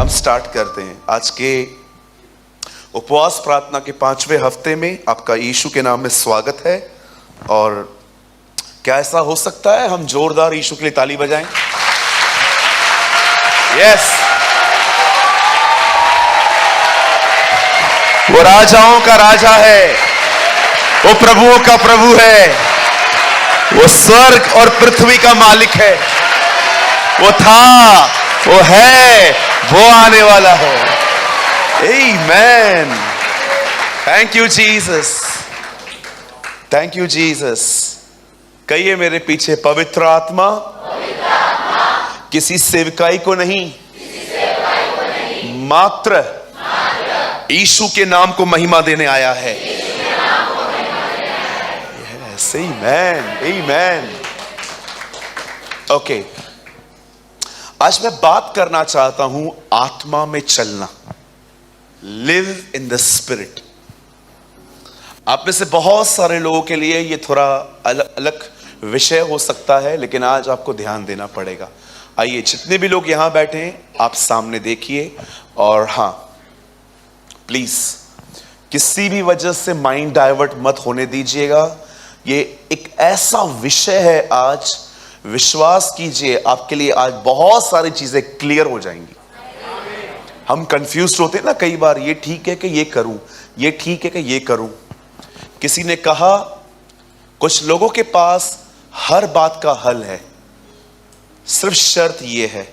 हम स्टार्ट करते हैं आज के उपवास प्रार्थना के 5वें हफ्ते में। आपका यीशु के नाम में स्वागत है। और क्या ऐसा हो सकता है हम जोरदार यीशु के लिए ताली बजाएं? यस, वो राजाओं का राजा है, वो प्रभुओं का प्रभु है, वो स्वर्ग और पृथ्वी का मालिक है। वो था, वो है, वो आने वाला है। आमीन। Thank you Jesus, thank you Jesus. कहिए मेरे पीछे, पवित्र आत्मा किसी सेवकाई को नहीं, मात्र यीशु के नाम को महिमा देने आया है। यस, आमीन, आमीन। ओके, आज मैं बात करना चाहता हूं आत्मा में चलना, लिव इन द स्पिरिट। आप में से बहुत सारे लोगों के लिए ये थोड़ा अलग विषय हो सकता है, लेकिन आज आपको ध्यान देना पड़ेगा। आइए, जितने भी लोग यहां बैठे हैं आप सामने देखिए, और हां, प्लीज किसी भी वजह से माइंड डाइवर्ट मत होने दीजिएगा। ये एक ऐसा विषय है, आज विश्वास कीजिए आपके लिए आज बहुत सारी चीजें क्लियर हो जाएंगी। हम कंफ्यूज होते हैं ना कई बार, ये ठीक है कि ये करूं, ये ठीक है कि ये करूं। किसी ने कहा कुछ लोगों के पास हर बात का हल है, सिर्फ शर्त ये है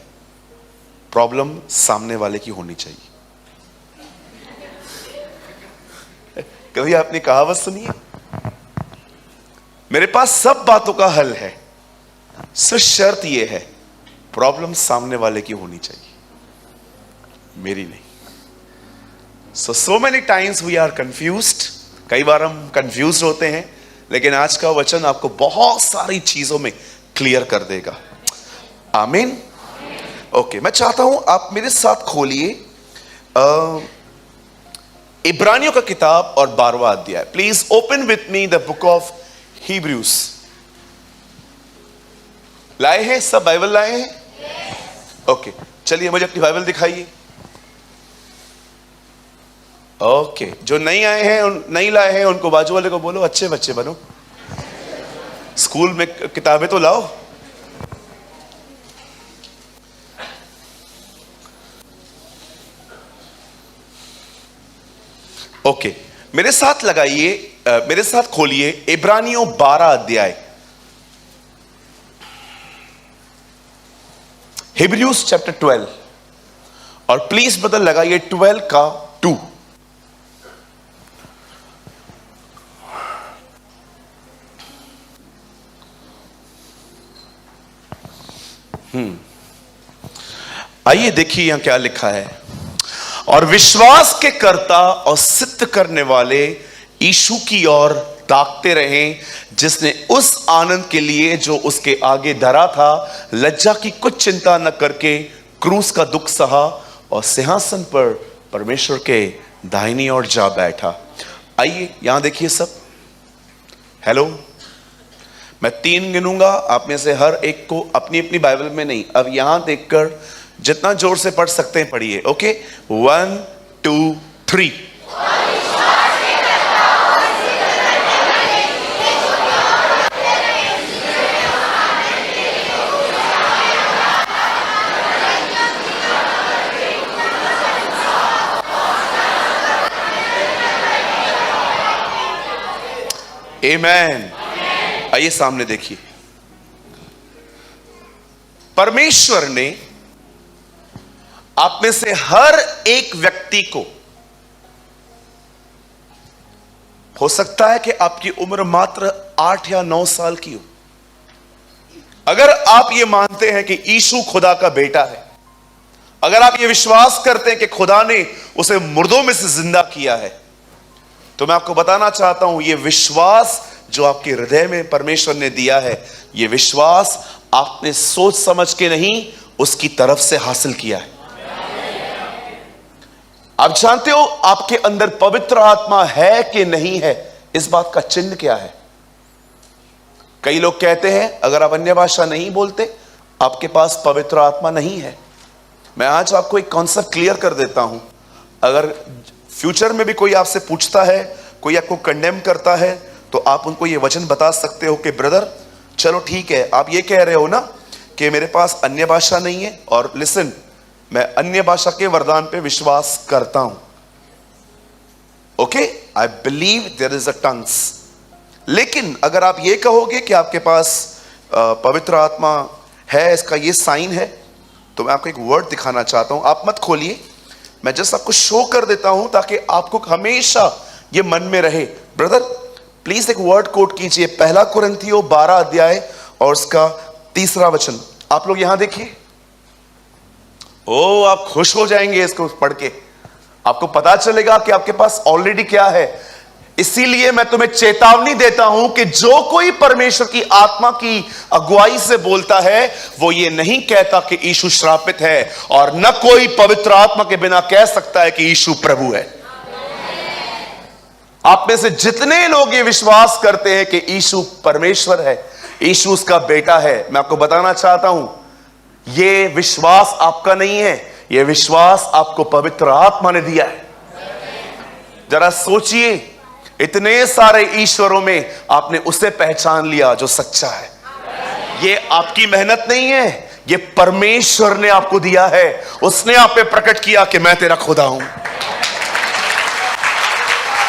प्रॉब्लम सामने वाले की होनी चाहिए। कभी आपने कहावत सुनी है? मेरे पास सब बातों का हल है, सिर्फ शर्त यह है प्रॉब्लम सामने वाले की होनी चाहिए, मेरी नहीं। So many times we are confused. कई बार हम कंफ्यूज होते हैं, लेकिन आज का वचन आपको बहुत सारी चीजों में क्लियर कर देगा। आमीन। ओके, मैं चाहता हूं आप मेरे साथ खोलिए इब्रानियों का किताब और 12वां अध्याय। Please open with me the book of Hebrews. लाए हैं सब? बाइबल लाए हैं? ओके, चलिए मुझे अपनी बाइबल दिखाइए। ओके, जो नहीं आए हैं, नहीं लाए हैं, उनको बाजू वाले को बोलो अच्छे बच्चे बनो, स्कूल में किताबें तो लाओ। ओके, मेरे साथ लगाइए, मेरे साथ खोलिए इब्रानियों 12 अध्याय, हिब्रूज चैप्टर 12, और प्लीज बदल लगाइए 12 का 2। आइए देखिए यहां क्या लिखा है। और विश्वास के कर्ता और सिद्ध करने वाले यीशु की ओर ताकते रहें, जिसने उस आनंद के लिए जो उसके आगे धरा था लज्जा की कुछ चिंता न करके क्रूस का दुख सहा और सिंहासन पर परमेश्वर के दाहिनी ओर जा बैठा। आइए यहां देखिए सब। हेलो, मैं 3 गिनूंगा, आप में से हर एक को अपनी अपनी बाइबल में नहीं, अब यहां देखकर जितना जोर से पढ़ सकते हैं पढ़िए। ओके, 1 2 3। आमीन। आइए सामने देखिए, परमेश्वर ने आप में से हर एक व्यक्ति को, हो सकता है कि आपकी उम्र मात्र 8 या 9 साल की हो, अगर आप ये मानते हैं कि यीशु खुदा का बेटा है, अगर आप ये विश्वास करते हैं कि खुदा ने उसे मुर्दों में से जिंदा किया है, तो मैं आपको बताना चाहता हूं ये विश्वास जो आपके हृदय में परमेश्वर ने दिया है, ये विश्वास आपने सोच समझ के नहीं, उसकी तरफ से हासिल किया है। आप जानते हो आपके अंदर पवित्र आत्मा है कि नहीं है, इस बात का चिन्ह क्या है? कई लोग कहते हैं अगर आप अन्य भाषा नहीं बोलते आपके पास पवित्र आत्मा नहीं है। मैं आज आपको एक कॉन्सेप्ट क्लियर कर देता हूं। अगर फ्यूचर में भी कोई आपसे पूछता है, कोई आपको कंडेम करता है, तो आप उनको ये वचन बता सकते हो कि ब्रदर चलो ठीक है, आप ये कह रहे हो ना कि मेरे पास अन्य भाषा नहीं है, और लिसन, मैं अन्य भाषा के वरदान पे विश्वास करता हूं। Okay, I believe there is a tongues. लेकिन अगर आप ये कहोगे कि आपके पास पवित्र आत्मा है, इसका ये साइन है, तो मैं आपको एक वर्ड दिखाना चाहता हूं। आप मत खोलिए, मैं जस्ट आपको शो कर देता हूं ताकि आपको हमेशा ये मन में रहे। ब्रदर प्लीज एक वर्ड कोट कीजिए, 1 कुरिन्थियों 12 अध्याय और उसका 3 वचन। आप लोग यहां देखिए। ओ, आप खुश हो जाएंगे इसको पढ़ के, आपको पता चलेगा कि आपके पास ऑलरेडी क्या है। इसीलिए मैं तुम्हें चेतावनी देता हूं कि जो कोई परमेश्वर की आत्मा की अगुवाई से बोलता है, वो ये नहीं कहता कि यीशु श्रापित है, और न कोई पवित्र आत्मा के बिना कह सकता है कि यीशु प्रभु है। आप में से जितने लोग ये विश्वास करते हैं कि यीशु परमेश्वर है, यीशु उसका बेटा है, मैं आपको बताना चाहता हूं, ये विश्वास आपका नहीं है, ये विश्वास आपको पवित्र आत्मा ने दिया है। जरा सोचिए, इतने सारे ईश्वरों में आपने उसे पहचान लिया जो सच्चा है। ये आपकी मेहनत नहीं है, ये परमेश्वर ने आपको दिया है। उसने आप पे प्रकट किया कि मैं तेरा खुदा हूं।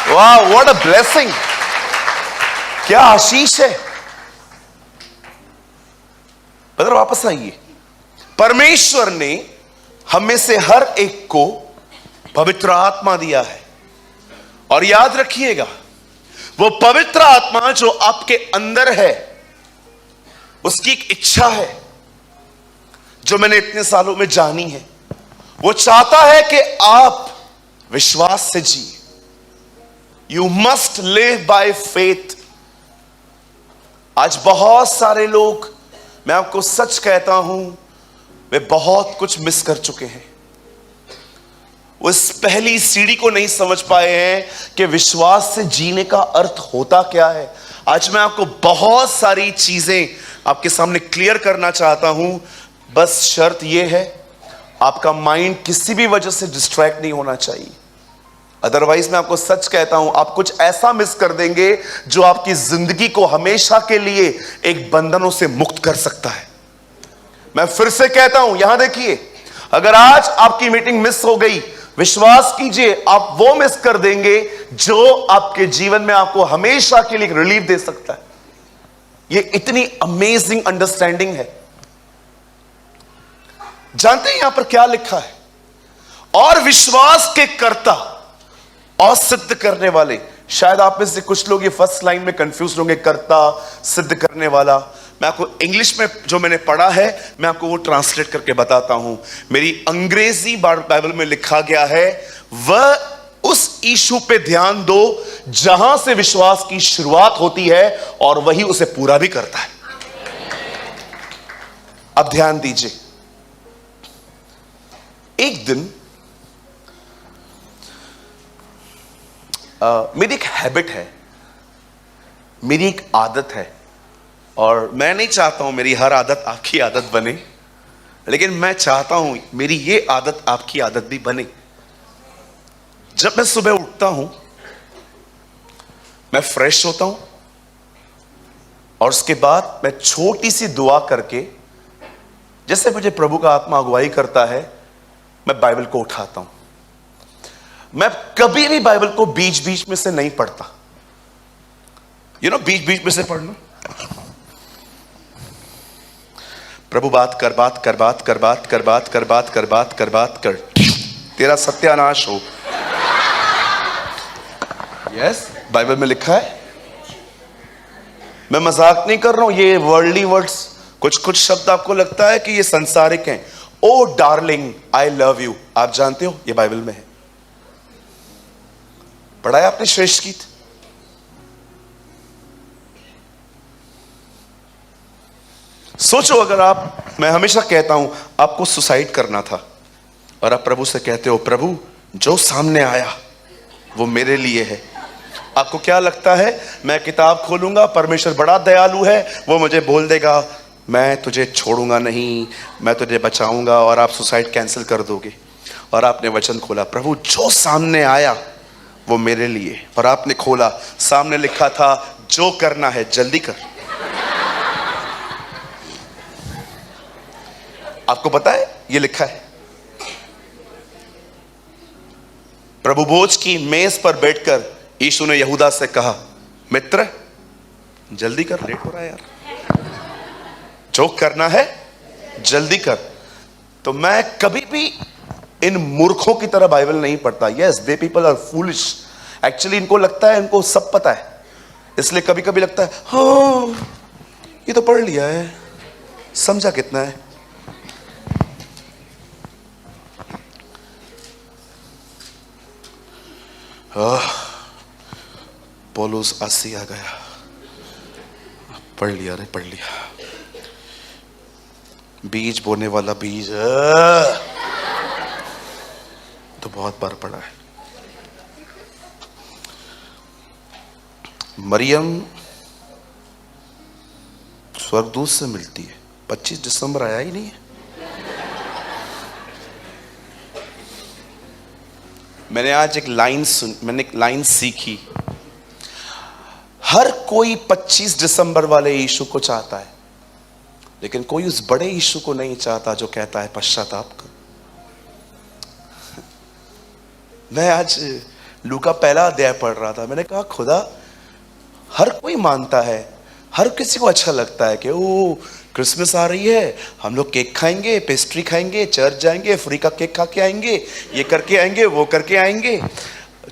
वाह, व्हाट अ ब्लेसिंग, क्या आशीष है। बदर वापस आइए, परमेश्वर ने हमें से हर एक को पवित्र आत्मा दिया है, और याद रखिएगा, वो पवित्र आत्मा जो आपके अंदर है, उसकी एक इच्छा है जो मैंने इतने सालों में जानी है। वो चाहता है कि आप विश्वास से जिए। You must live by faith. आज बहुत सारे लोग, मैं आपको सच कहता हूं, वे बहुत कुछ मिस कर चुके हैं। वो इस पहली सीढ़ी को नहीं समझ पाए हैं कि विश्वास से जीने का अर्थ होता क्या है। आज मैं आपको बहुत सारी चीजें आपके सामने क्लियर करना चाहता हूं, बस शर्त यह है, आपका माइंड किसी भी वजह से डिस्ट्रैक्ट नहीं होना चाहिए। अदरवाइज मैं आपको सच कहता हूं, आप कुछ ऐसा मिस कर देंगे जो आपकी जिंदगी को हमेशा के लिए एक बंधनों से मुक्त कर सकता है। मैं फिर से कहता हूं, यहां देखिए, अगर आज आपकी मीटिंग मिस हो गई, विश्वास कीजिए आप वो मिस कर देंगे जो आपके जीवन में आपको हमेशा के लिए रिलीफ दे सकता है। ये इतनी अमेजिंग अंडरस्टैंडिंग है। जानते हैं यहां पर क्या लिखा है? और विश्वास के कर्ता और सिद्ध करने वाले। शायद आप में से कुछ लोग ये फर्स्ट लाइन में कंफ्यूज होंगे, कर्ता सिद्ध करने वाला। मैं आपको इंग्लिश में जो मैंने पढ़ा है, मैं आपको वो ट्रांसलेट करके बताता हूं। मेरी अंग्रेजी बाइबल में लिखा गया है, वह उस यीशु पे ध्यान दो जहां से विश्वास की शुरुआत होती है, और वही उसे पूरा भी करता है। अब ध्यान दीजिए, एक दिन मेरी एक हैबिट है, मेरी एक आदत है, और मैं नहीं चाहता हूं मेरी हर आदत आपकी आदत बने, लेकिन मैं चाहता हूं मेरी ये आदत आपकी आदत भी बने। जब मैं सुबह उठता हूं, मैं फ्रेश होता हूं, और उसके बाद मैं छोटी सी दुआ करके, जैसे मुझे प्रभु का आत्मा अगुवाई करता है, मैं बाइबल को उठाता हूं। मैं कभी भी बाइबल को बीच बीच में से नहीं पढ़ता। बीच बीच में से पढ़ना, प्रभु बात कर, बात कर, बात कर, बात कर, बात कर, बात कर, बात कर, बात कर, तेरा सत्यानाश हो। यस, बाइबल में लिखा है। मैं मजाक नहीं कर रहा हूं। ये वर्ल्डली वर्ड्स, कुछ कुछ शब्द आपको लगता है कि ये संसारिक हैं। ओ डार्लिंग, आई लव यू, आप जानते हो ये बाइबल में है। पढ़ा है आपने श्रेष्ठ गीत? सोचो, अगर आप, मैं हमेशा कहता हूं, आपको सुसाइड करना था, और आप प्रभु से कहते हो, प्रभु जो सामने आया वो मेरे लिए है। आपको क्या लगता है, मैं किताब खोलूंगा, परमेश्वर बड़ा दयालु है, वो मुझे बोल देगा मैं तुझे छोड़ूंगा नहीं, मैं तुझे बचाऊंगा और आप सुसाइड कैंसिल कर दोगे। और आपने वचन खोला, प्रभु जो सामने आया वो मेरे लिए, और आपने खोला, सामने लिखा था जो करना है जल्दी कर। आपको पता है ये लिखा है, प्रभु भोज की मेज पर बैठकर यीशु ने यहूदा से कहा, मित्र जल्दी कर, लेट हो रहा है यार, जो करना है जल्दी कर। तो मैं कभी भी इन मूर्खों की तरह बाइबल नहीं पढ़ता। Yes, they people are foolish. Actually इनको लगता है इनको सब पता है, इसलिए कभी कभी लगता है हाँ ये तो पढ़ लिया है, समझा कितना है। पौलुस 80 आ गया, पढ़ लिया रे, पढ़ लिया। बीज बोने वाला बीज तो बहुत बार पढ़ा है। मरियम स्वर्गदूत से मिलती है, 25 दिसंबर आया ही नहीं है। मैंने आज एक लाइन सीखी, हर कोई 25 दिसंबर वाले यीशु को चाहता है, लेकिन कोई उस बड़े यीशु को नहीं चाहता जो कहता है पश्चाताप कर। मैं आज लूका पहला अध्याय पढ़ रहा था, मैंने कहा खुदा हर कोई मानता है, हर किसी को अच्छा लगता है कि ओ क्रिसमस आ रही है, हम लोग केक खाएंगे, पेस्ट्री खाएंगे, चर्च जाएंगे, फ्री का केक खा के आएंगे, ये करके आएंगे, वो करके आएंगे।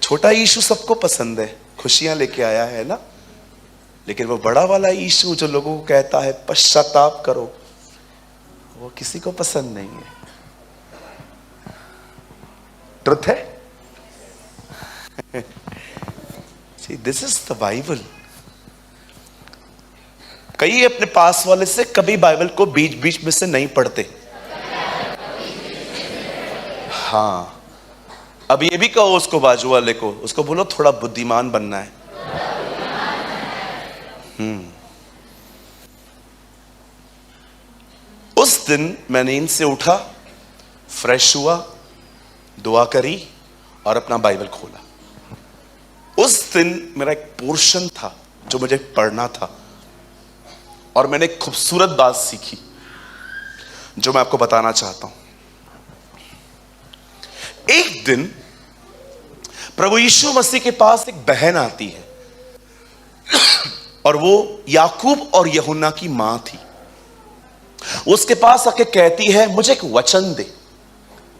छोटा यीशु सबको पसंद है, खुशियां लेके आया है ना, लेकिन वो बड़ा वाला यीशु जो लोगों को कहता है पश्चाताप करो, वो किसी को पसंद नहीं है। ट्रुथ है। See, this is the Bible. कई अपने पास वाले से कभी बाइबल को बीच बीच में से नहीं पढ़ते। हाँ, अब ये भी कहो उसको, बाजू वाले को, उसको बोलो थोड़ा बुद्धिमान बनना है। उस दिन मैं नींद से उठा, फ्रेश हुआ, दुआ करी और अपना बाइबल खोला। उस दिन मेरा एक पोर्शन था जो मुझे पढ़ना था, और मैंने एक खूबसूरत बात सीखी जो मैं आपको बताना चाहता हूं। एक दिन प्रभु यीशु मसीह के पास एक बहन आती है, और वो याकूब और यूहन्ना की मां थी। उसके पास आके कहती है, मुझे एक वचन दे,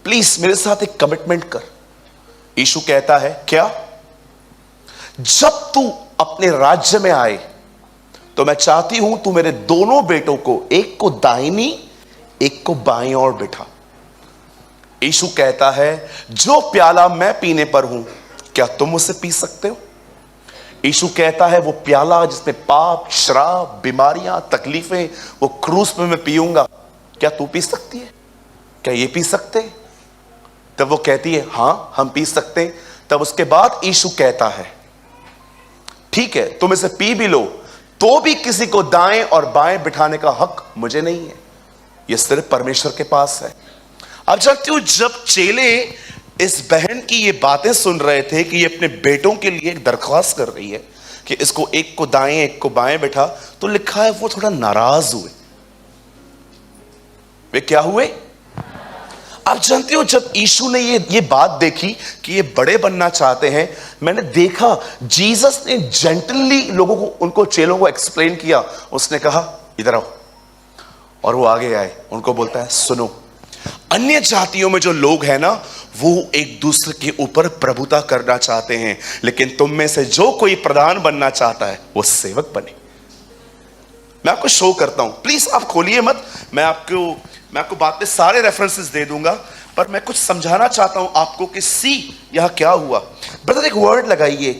प्लीज मेरे साथ एक कमिटमेंट कर। यीशु कहता है, क्या? जब तू अपने राज्य में आए तो मैं चाहती हूं तू मेरे दोनों बेटों को, एक को दाहिनी एक को बाईं ओर बिठा। यीशु कहता है, जो प्याला मैं पीने पर हूं क्या तुम उसे पी सकते हो? यीशु कहता है, वो प्याला जिसमें पाप, श्राप, बीमारियां, तकलीफें, वो क्रूस पे मैं पीऊंगा, क्या तू पी सकती है? क्या ये पी सकते? तब वो कहती है, हां हम पी सकते हैं। तब उसके बाद यीशु कहता है, ठीक है तुम इसे पी भी लो, तो भी किसी को दाएं और बाएं बिठाने का हक मुझे नहीं है, यह सिर्फ परमेश्वर के पास है। अब जानते हो, जब चेले इस बहन की ये बातें सुन रहे थे कि ये अपने बेटों के लिए एक दरख्वास्त कर रही है कि इसको एक को दाएं एक को बाएं बैठा, तो लिखा है वो थोड़ा नाराज हुए। वे क्या हुए? आप जानते हो, जब यीशु ने ये बात देखी कि ये बड़े बनना चाहते हैं, मैंने देखा जीसस ने जेंटली लोगों को, उनको चेलों को एक्सप्लेन किया। उसने कहा इधर आओ, और वो आगे आए, उनको बोलता है, सुनो, अन्य जातियों में जो लोग हैं ना, वो एक दूसरे के ऊपर प्रभुता करना चाहते हैं, लेकिन तुम में से जो कोई प्रधान बनना चाहता है वो सेवक बने। मैं आपको शो करता हूं, प्लीज आप खोलिए मत, मैं आपको बाद में सारे रेफरेंसेस दे दूंगा, पर मैं कुछ समझाना चाहता हूं आपको कि सी यहां क्या हुआ। ब्रदर एक वर्ड लगाइए,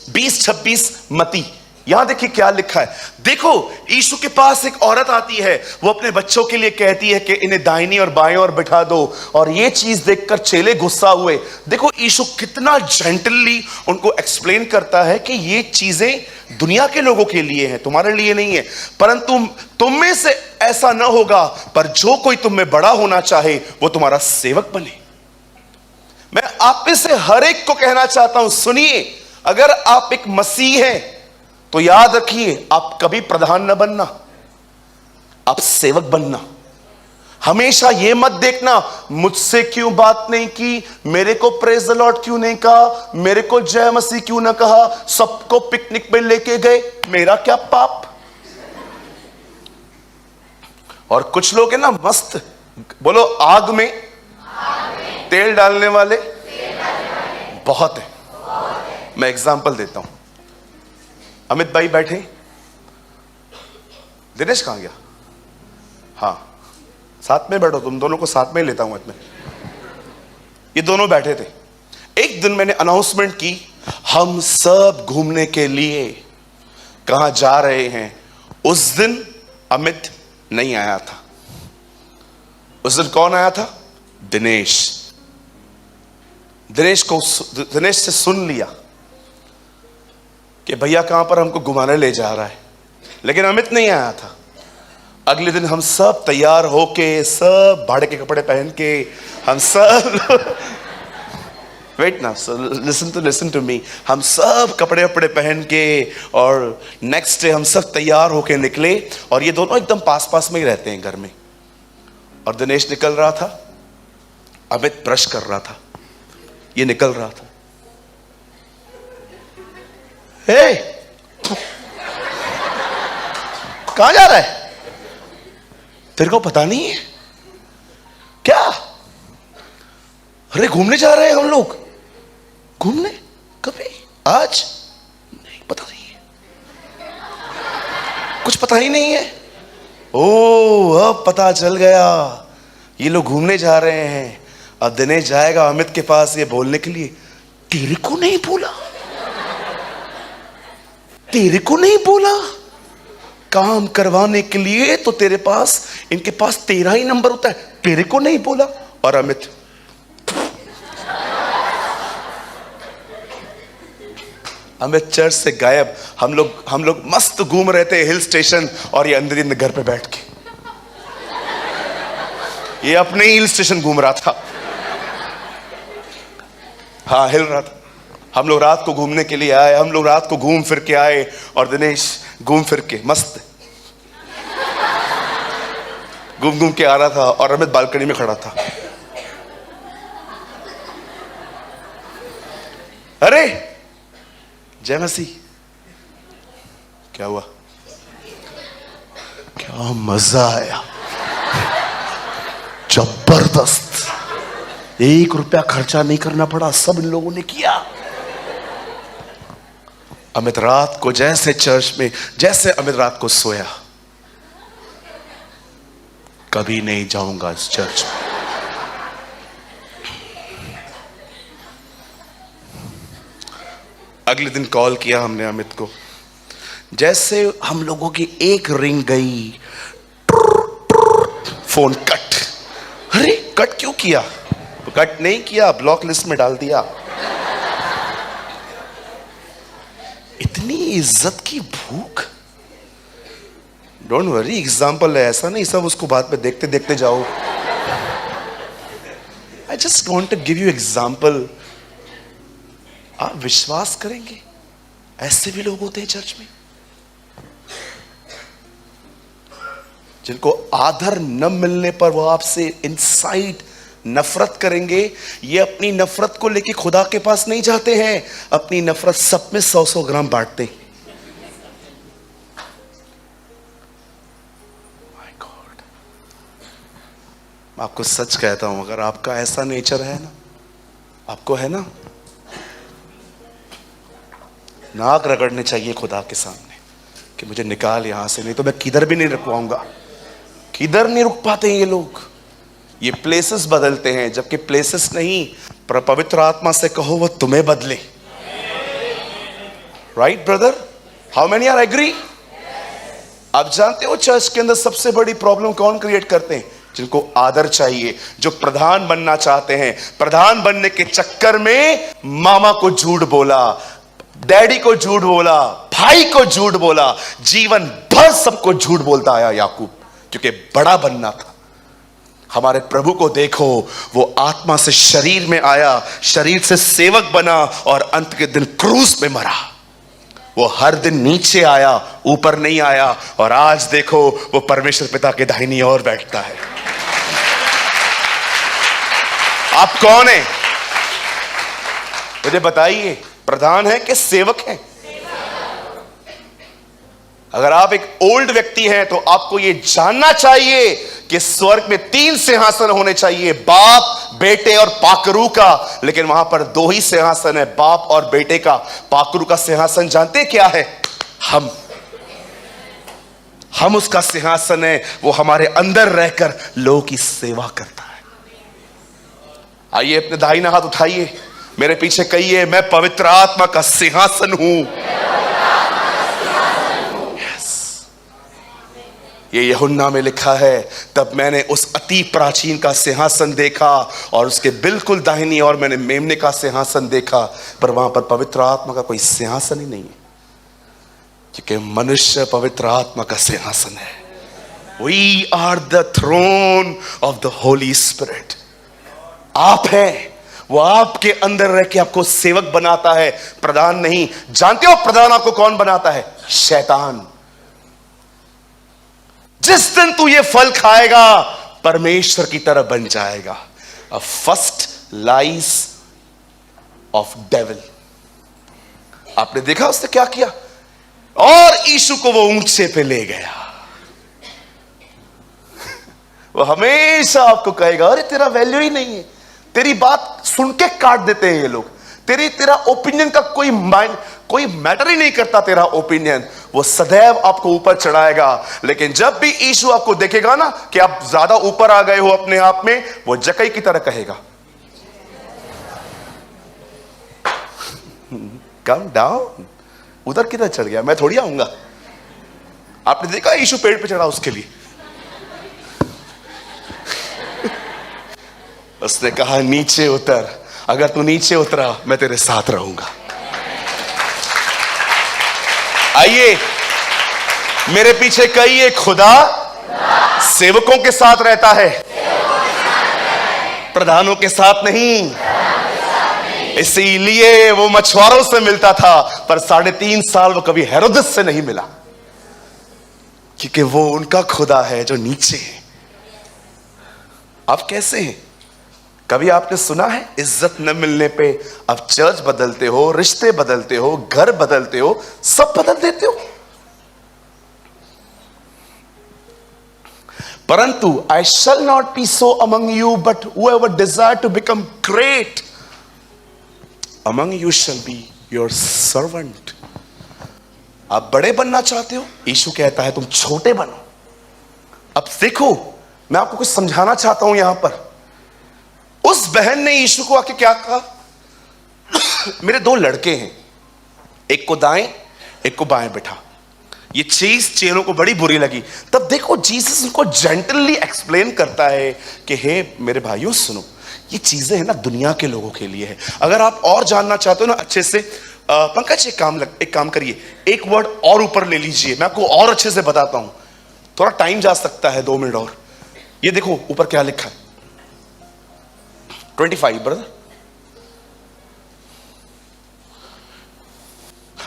20-26 मती, यहां देखिए क्या लिखा है। देखो यीशु के पास एक औरत आती है, वो अपने बच्चों के लिए कहती है कि इन्हें दाहिनी और बाएं ओर बिठा दो, और ये चीज देखकर चेले गुस्सा हुए। देखो यीशु कितना जेंटली उनको एक्सप्लेन करता है कि ये चीजें दुनिया के लोगों के लिए हैं, तुम्हारे लिए नहीं है, परंतु तुम में से ऐसा ना होगा, पर जो कोई तुम में बड़ा होना चाहे वो तुम्हारा सेवक बने। मैं आप में से हर एक को कहना चाहता हूं, सुनिए, अगर आप एक मसीह हैं तो याद रखिए, आप कभी प्रधान न बनना, आप सेवक बनना। हमेशा यह मत देखना मुझसे क्यों बात नहीं की, मेरे को प्रेज द लॉर्ड क्यों नहीं कहा, मेरे को जय मसीह क्यों ना कहा, सबको पिकनिक पे लेके गए, मेरा क्या पाप। और कुछ लोग हैं ना मस्त, बोलो आग में तेल डालने वाले बहुत है। मैं एग्जांपल देता हूं, अमित भाई बैठे, दिनेश कहां गया? हाँ, साथ में बैठो, तुम दोनों को साथ में ही लेता हूं इसमें। ये दोनों बैठे थे, एक दिन मैंने अनाउंसमेंट की, हम सब घूमने के लिए कहां जा रहे हैं। उस दिन अमित नहीं आया था। उस दिन कौन आया था? दिनेश। दिनेश से सुन लिया कि भैया कहां पर हमको घुमाने ले जा रहा है, लेकिन अमित नहीं आया था। अगले दिन हम सब तैयार होके, सब भाड़े के कपड़े पहन के, हम सब वेट ना, लिसन टू मी, हम सब कपड़े वपड़े पहन के, और नेक्स्ट डे हम सब तैयार होके निकले, और ये दोनों एकदम पास पास में ही रहते हैं घर में। और दिनेश निकल रहा था, अमित ब्रश कर रहा था, ये निकल रहा था। हे, कहां जा रहा है? तेरे को पता नहीं है क्या? अरे घूमने जा रहे हैं हम लोग। घूमने? कभी? आज? नहीं, पता नहीं है, कुछ पता ही नहीं है। ओ, अब पता चल गया, ये लोग घूमने जा रहे हैं। अब दिनेश जाएगा अमित के पास ये बोलने के लिए, तेरे को नहीं बोला, तेरे को नहीं बोला, काम करवाने के लिए तो तेरे पास, इनके पास तेरा ही नंबर होता है, तेरे को नहीं बोला। और अमित चर्च से गायब। हम लोग मस्त घूम रहे थे हिल स्टेशन, और ये अंदर ही घर पे बैठ के, ये अपने ही हिल स्टेशन घूम रहा था। हाँ, हिल रहा था। हम लोग रात को घूमने के लिए आए, हम लोग रात को घूम फिर के आए, और दिनेश घूम फिर के मस्त घूम के आ रहा था, और अमित बालकनी में खड़ा था। अरे जय मसीह, क्या हुआ? क्या मजा आया, जबरदस्त, 1 रुपया खर्चा नहीं करना पड़ा, सब इन लोगों ने किया। अमित रात को जैसे चर्च में, जैसे अमित रात को सोया, कभी नहीं जाऊंगा इस चर्च में। अगले दिन कॉल किया हमने अमित को, जैसे हम लोगों की एक रिंग गई, फोन कट। अरे कट क्यों किया? कट नहीं किया, ब्लॉक लिस्ट में डाल दिया। इतनी इज्जत की भूख। डोंट वरी, एग्जाम्पल है, ऐसा नहीं सब उसको बाद में देखते देखते जाओ। I just want to give you example. आप विश्वास करेंगे, ऐसे भी लोग होते हैं चर्च में जिनको आदर न मिलने पर वो आपसे इनसाइड नफरत करेंगे। ये अपनी नफरत को लेके खुदा के पास नहीं जाते हैं, अपनी नफरत सब में 100-100 ग्राम बांटते हैं। माय गॉड, मैं आपको सच कहता हूं, अगर आपका ऐसा नेचर है ना, आपको है ना, नाक रगड़ने चाहिए खुदा के सामने कि मुझे निकाल यहां से, नहीं तो मैं किधर भी नहीं रुक पाऊंगा। किधर नहीं रुक पाते हैं ये लोग। ये प्लेसेस बदलते हैं, जबकि प्लेसेस नहीं, पर पवित्र आत्मा से कहो वो तुम्हें बदले। Right brother? How many are agree? आप जानते हो चर्च के अंदर सबसे बड़ी प्रॉब्लम कौन क्रिएट करते हैं? जिनको आदर चाहिए, जो प्रधान बनना चाहते हैं, प्रधान बनने के चक्कर में मामा को झूठ बोला, डैडी को झूठ बोला, भाई को झूठ बोला, जीवन भर सबको झूठ बोलता आया याकूब, क्योंकि बड़ा बनना था। हमारे प्रभु को देखो, वो आत्मा से शरीर में आया, शरीर से सेवक बना और अंत के दिन क्रूस पे मरा। वो हर दिन नीचे आया, ऊपर नहीं आया, और आज देखो वो परमेश्वर पिता के दाहिनी ओर बैठता है। आप कौन है? मुझे बताइए, प्रधान है कि सेवक है? अगर आप एक ओल्ड व्यक्ति हैं तो आपको यह जानना चाहिए कि स्वर्ग में 3 सिंहासन होने चाहिए, बाप, बेटे और पाकरू का, लेकिन वहां पर 2 ही सिंहासन है, बाप और बेटे का। पाकरू का सिंहासन जानते क्या है? हम उसका सिंहासन है, वो हमारे अंदर रहकर लोगों की सेवा करता है। आइए अपने दाहिना हाथ उठाइए, मेरे पीछे कहिए, मैं पवित्र आत्मा का सिंहासन हूं। ये यूहन्ना में लिखा है, तब मैंने उस अति प्राचीन का सिंहासन देखा और उसके बिल्कुल दाहिनी ओर मैंने मेमने का सिंहासन देखा, पर वहां पर पवित्र आत्मा का कोई सिंहासन ही नहीं है, क्योंकि मनुष्य पवित्र आत्मा का सिंहासन है। We are the throne of the Holy Spirit। आप हैं, वो आपके अंदर रह के आपको सेवक बनाता है, प्रधान नहीं। जानते हो प्रधान आपको कौन बनाता है? शैतान। जिस दिन तू ये फल खाएगा परमेश्वर की तरह बन जाएगा। A first lies of devil. आपने देखा उसने क्या किया? और यीशु को वो ऊंचे पे ले गया। वो हमेशा आपको कहेगा, अरे तेरा वैल्यू ही नहीं है, तेरी बात सुन के काट देते हैं ये लोग, तेरा ओपिनियन का कोई मैटर ही नहीं करता तेरा ओपिनियन। वो सदैव आपको ऊपर चढ़ाएगा, लेकिन जब भी यीशु आपको देखेगा ना कि आप ज्यादा ऊपर आ गए हो अपने आप में, वो जकई की तरह कहेगा, कम डाउन। उधर किधर चढ़ गया, मैं थोड़ी आऊंगा। आपने देखा यीशु पेड़ पे चढ़ा उसके लिए। उसने कहा नीचे उतर, अगर तू नीचे उतरा मैं तेरे साथ रहूंगा। आइए मेरे पीछे कहिए, खुदा सेवकों के साथ रहता है, प्रधानों के साथ नहीं। इसीलिए वो मछुआरों से मिलता था, पर 3.5 साल वो कभी हेरोदेस से नहीं मिला, क्योंकि वो उनका खुदा है जो नीचे है। आप कैसे हैं? कभी आपने सुना है इज्जत न मिलने पे आप चर्च बदलते हो, रिश्ते बदलते हो, घर बदलते हो, सब बदल देते हो? परंतु I shall not be so among you, but whoever desire to become great among you shall be your servant। आप बड़े बनना चाहते हो, यीशु कहता है तुम छोटे बनो। अब देखो, मैं आपको कुछ समझाना चाहता हूं यहां पर। उस बहन ने यीशु को आके क्या कहा? मेरे 2 लड़के हैं, एक को दाएं एक को बाएं बैठा। ये चीज चेलों को बड़ी बुरी लगी। तब देखो जीसस उनको जेंटली एक्सप्लेन करता है कि हे मेरे भाइयों सुनो, ये चीजें हैं ना दुनिया के लोगों के लिए है। अगर आप और जानना चाहते हो ना अच्छे से, पंकज एक काम करिए, एक वर्ड और ऊपर ले लीजिए, मैं आपको और अच्छे से बताता हूं। थोड़ा टाइम जा सकता है, 2 मिनट और। ये देखो ऊपर क्या लिखा है, 25 ब्रदर।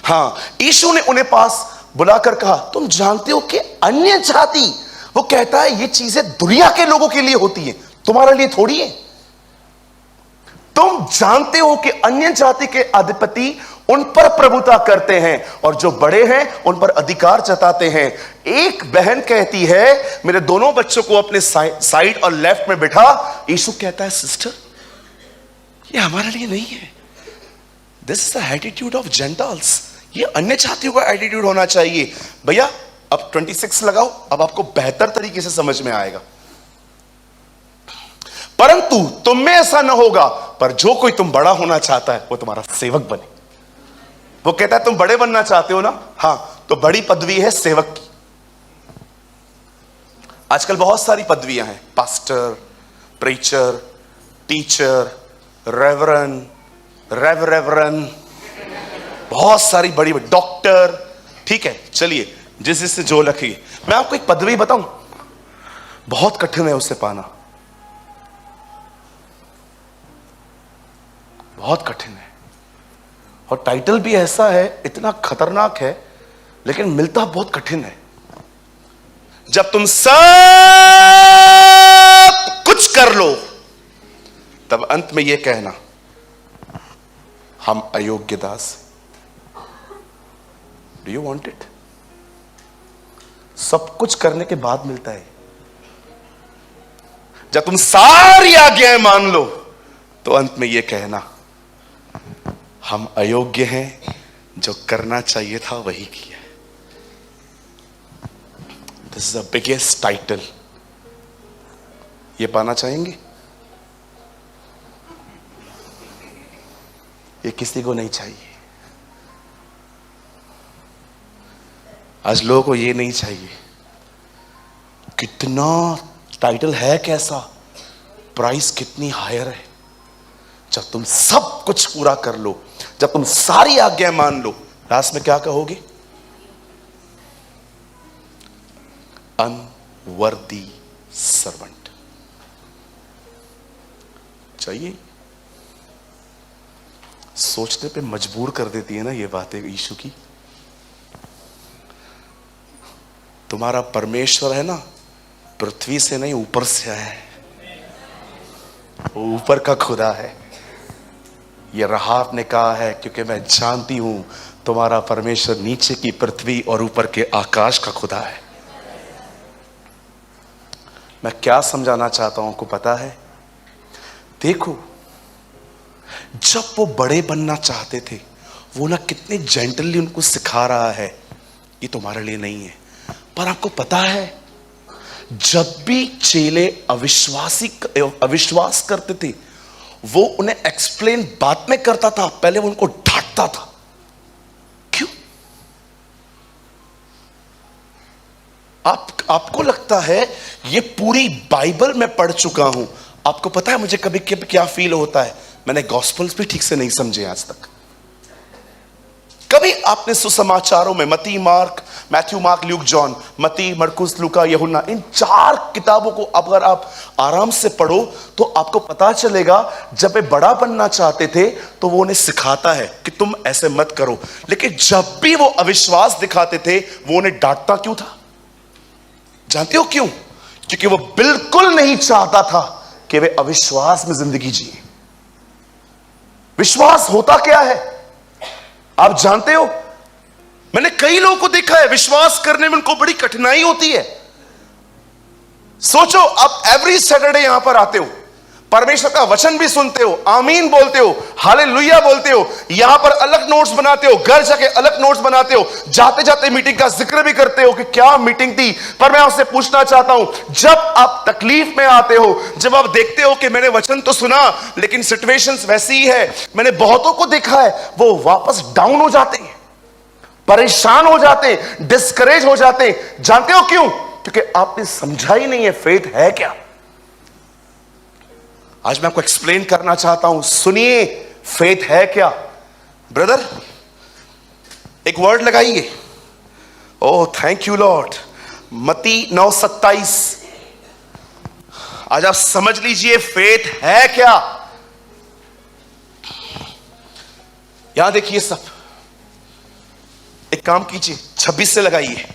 हाँ, यीशु ने उन्हें पास बुलाकर कहा, तुम जानते हो कि अन्य जाति, वो कहता है ये चीजें दुनिया के लोगों के लिए होती हैं, तुम्हारे लिए थोड़ी है। तुम जानते हो कि अन्य जाति के अधिपति उन पर प्रभुता करते हैं और जो बड़े हैं उन पर अधिकार जताते हैं। एक बहन कहती है मेरे दोनों बच्चों को अपने साइड और लेफ्ट में बिठा। यीशु कहता है सिस्टर ये हमारे लिए नहीं है, this is the attitude of Gentiles, ये अन्य जातियों का एटीट्यूड होना चाहिए। भैया अब 26 लगाओ, अब आपको बेहतर तरीके से समझ में आएगा। परंतु तुम में ऐसा ना होगा, पर जो कोई तुम बड़ा होना चाहता है वो तुम्हारा सेवक बने। वो कहता है तुम बड़े बनना चाहते हो ना, हाँ, तो बड़ी पदवी है सेवक की। आजकल बहुत सारी पदवियां हैं, पास्टर, प्रीचर, टीचर, रेवरन, बहुत सारी बड़ी डॉक्टर। ठीक है, चलिए जिससे जो लखी। मैं आपको एक पदवी बताऊं, बहुत कठिन है उसे पाना, बहुत कठिन है। और टाइटल भी ऐसा है, इतना खतरनाक है, लेकिन मिलता बहुत कठिन है। जब तुम सब कुछ कर लो, तब अंत में यह कहना हम अयोग्य दास। Do you want it? सब कुछ करने के बाद मिलता है। जब तुम सारी आज्ञाएं मान लो, तो अंत में यह कहना हम अयोग्य हैं, जो करना चाहिए था वही किया। This is the biggest title. ये पाना चाहेंगे? ये किसी को नहीं चाहिए। आज लोगों को ये नहीं चाहिए। कितना टाइटल है, कैसा प्राइस, कितनी हायर है। जब तुम सब कुछ पूरा कर लो, जब तुम सारी आज्ञा मान लो, लास्ट में क्या कहोगे? Unworthy servant. चाहिए? सोचने पे मजबूर कर देती है ना ये बातें यीशु की। तुम्हारा परमेश्वर है ना, पृथ्वी से नहीं ऊपर से आया है, वो ऊपर का खुदा है। ये राहब ने कहा है, क्योंकि मैं जानती हूं तुम्हारा परमेश्वर नीचे की पृथ्वी और ऊपर के आकाश का खुदा है। मैं क्या समझाना चाहता हूं, को पता है? देखो, जब वो बड़े बनना चाहते थे, वो ना कितने जेंटली उनको सिखा रहा है, ये तुम्हारे लिए नहीं है। पर आपको पता है, जब भी चेले अविश्वास करते थे, वो उन्हें एक्सप्लेन बाद में करता था, पहले वो उनको डांटता था। क्यों? आपको लगता है ये पूरी बाइबल में पढ़ चुका हूं। आपको पता है मुझे कभी कभी क्या फील होता है? मैंने गॉस्पल्स भी ठीक से नहीं समझे आज तक। कभी आपने सुसमाचारों में मती, mark, Matthew, mark, Luke, John, मती, मरकुस, लूका, यूहन्ना, इन 4 किताबों को अगर आप आराम से पढ़ो तो आपको पता चलेगा, जब वे बड़ा बनना चाहते थे तो वो उन्हें सिखाता है कि तुम ऐसे मत करो। लेकिन जब भी वो अविश्वास दिखाते थे, वो उन्हें डांटता क्यों था? जानते हो क्यों? क्योंकि वो बिल्कुल नहीं चाहता था कि वे अविश्वास में जिंदगी जिए। विश्वास होता क्या है आप जानते हो? मैंने कई लोगों को देखा है, विश्वास करने में उनको बड़ी कठिनाई होती है। सोचो, आप एवरी सैटरडे यहां पर आते हो, परमेश्वर का वचन भी सुनते हो, आमीन बोलते हो, हालेलुया बोलते हो, यहां पर अलग नोट्स बनाते हो, घर जाके अलग नोट्स बनाते हो, जाते जाते मीटिंग का जिक्र भी करते हो कि क्या मीटिंग थी। पर मैं आपसे पूछना चाहता हूं, जब आप तकलीफ में आते हो, जब आप देखते हो कि मैंने वचन तो सुना लेकिन सिचुएशंस वैसी ही है, मैंने बहुतों को देखा है, वो वापस डाउन हो जाते हैं, परेशान हो जाते हैं, डिस्करेज हो जाते हैं। जानते हो क्यों? क्योंकि आपने समझा ही नहीं है फेथ है क्या। आज मैं आपको एक्सप्लेन करना चाहता हूं, सुनिए, फेथ है क्या। ब्रदर, एक वर्ड लगाइए। Oh thank you Lord. मती 9:27। आज आप समझ लीजिए फेथ है क्या। यहां देखिए सब, एक काम कीजिए, 26 से लगाइए।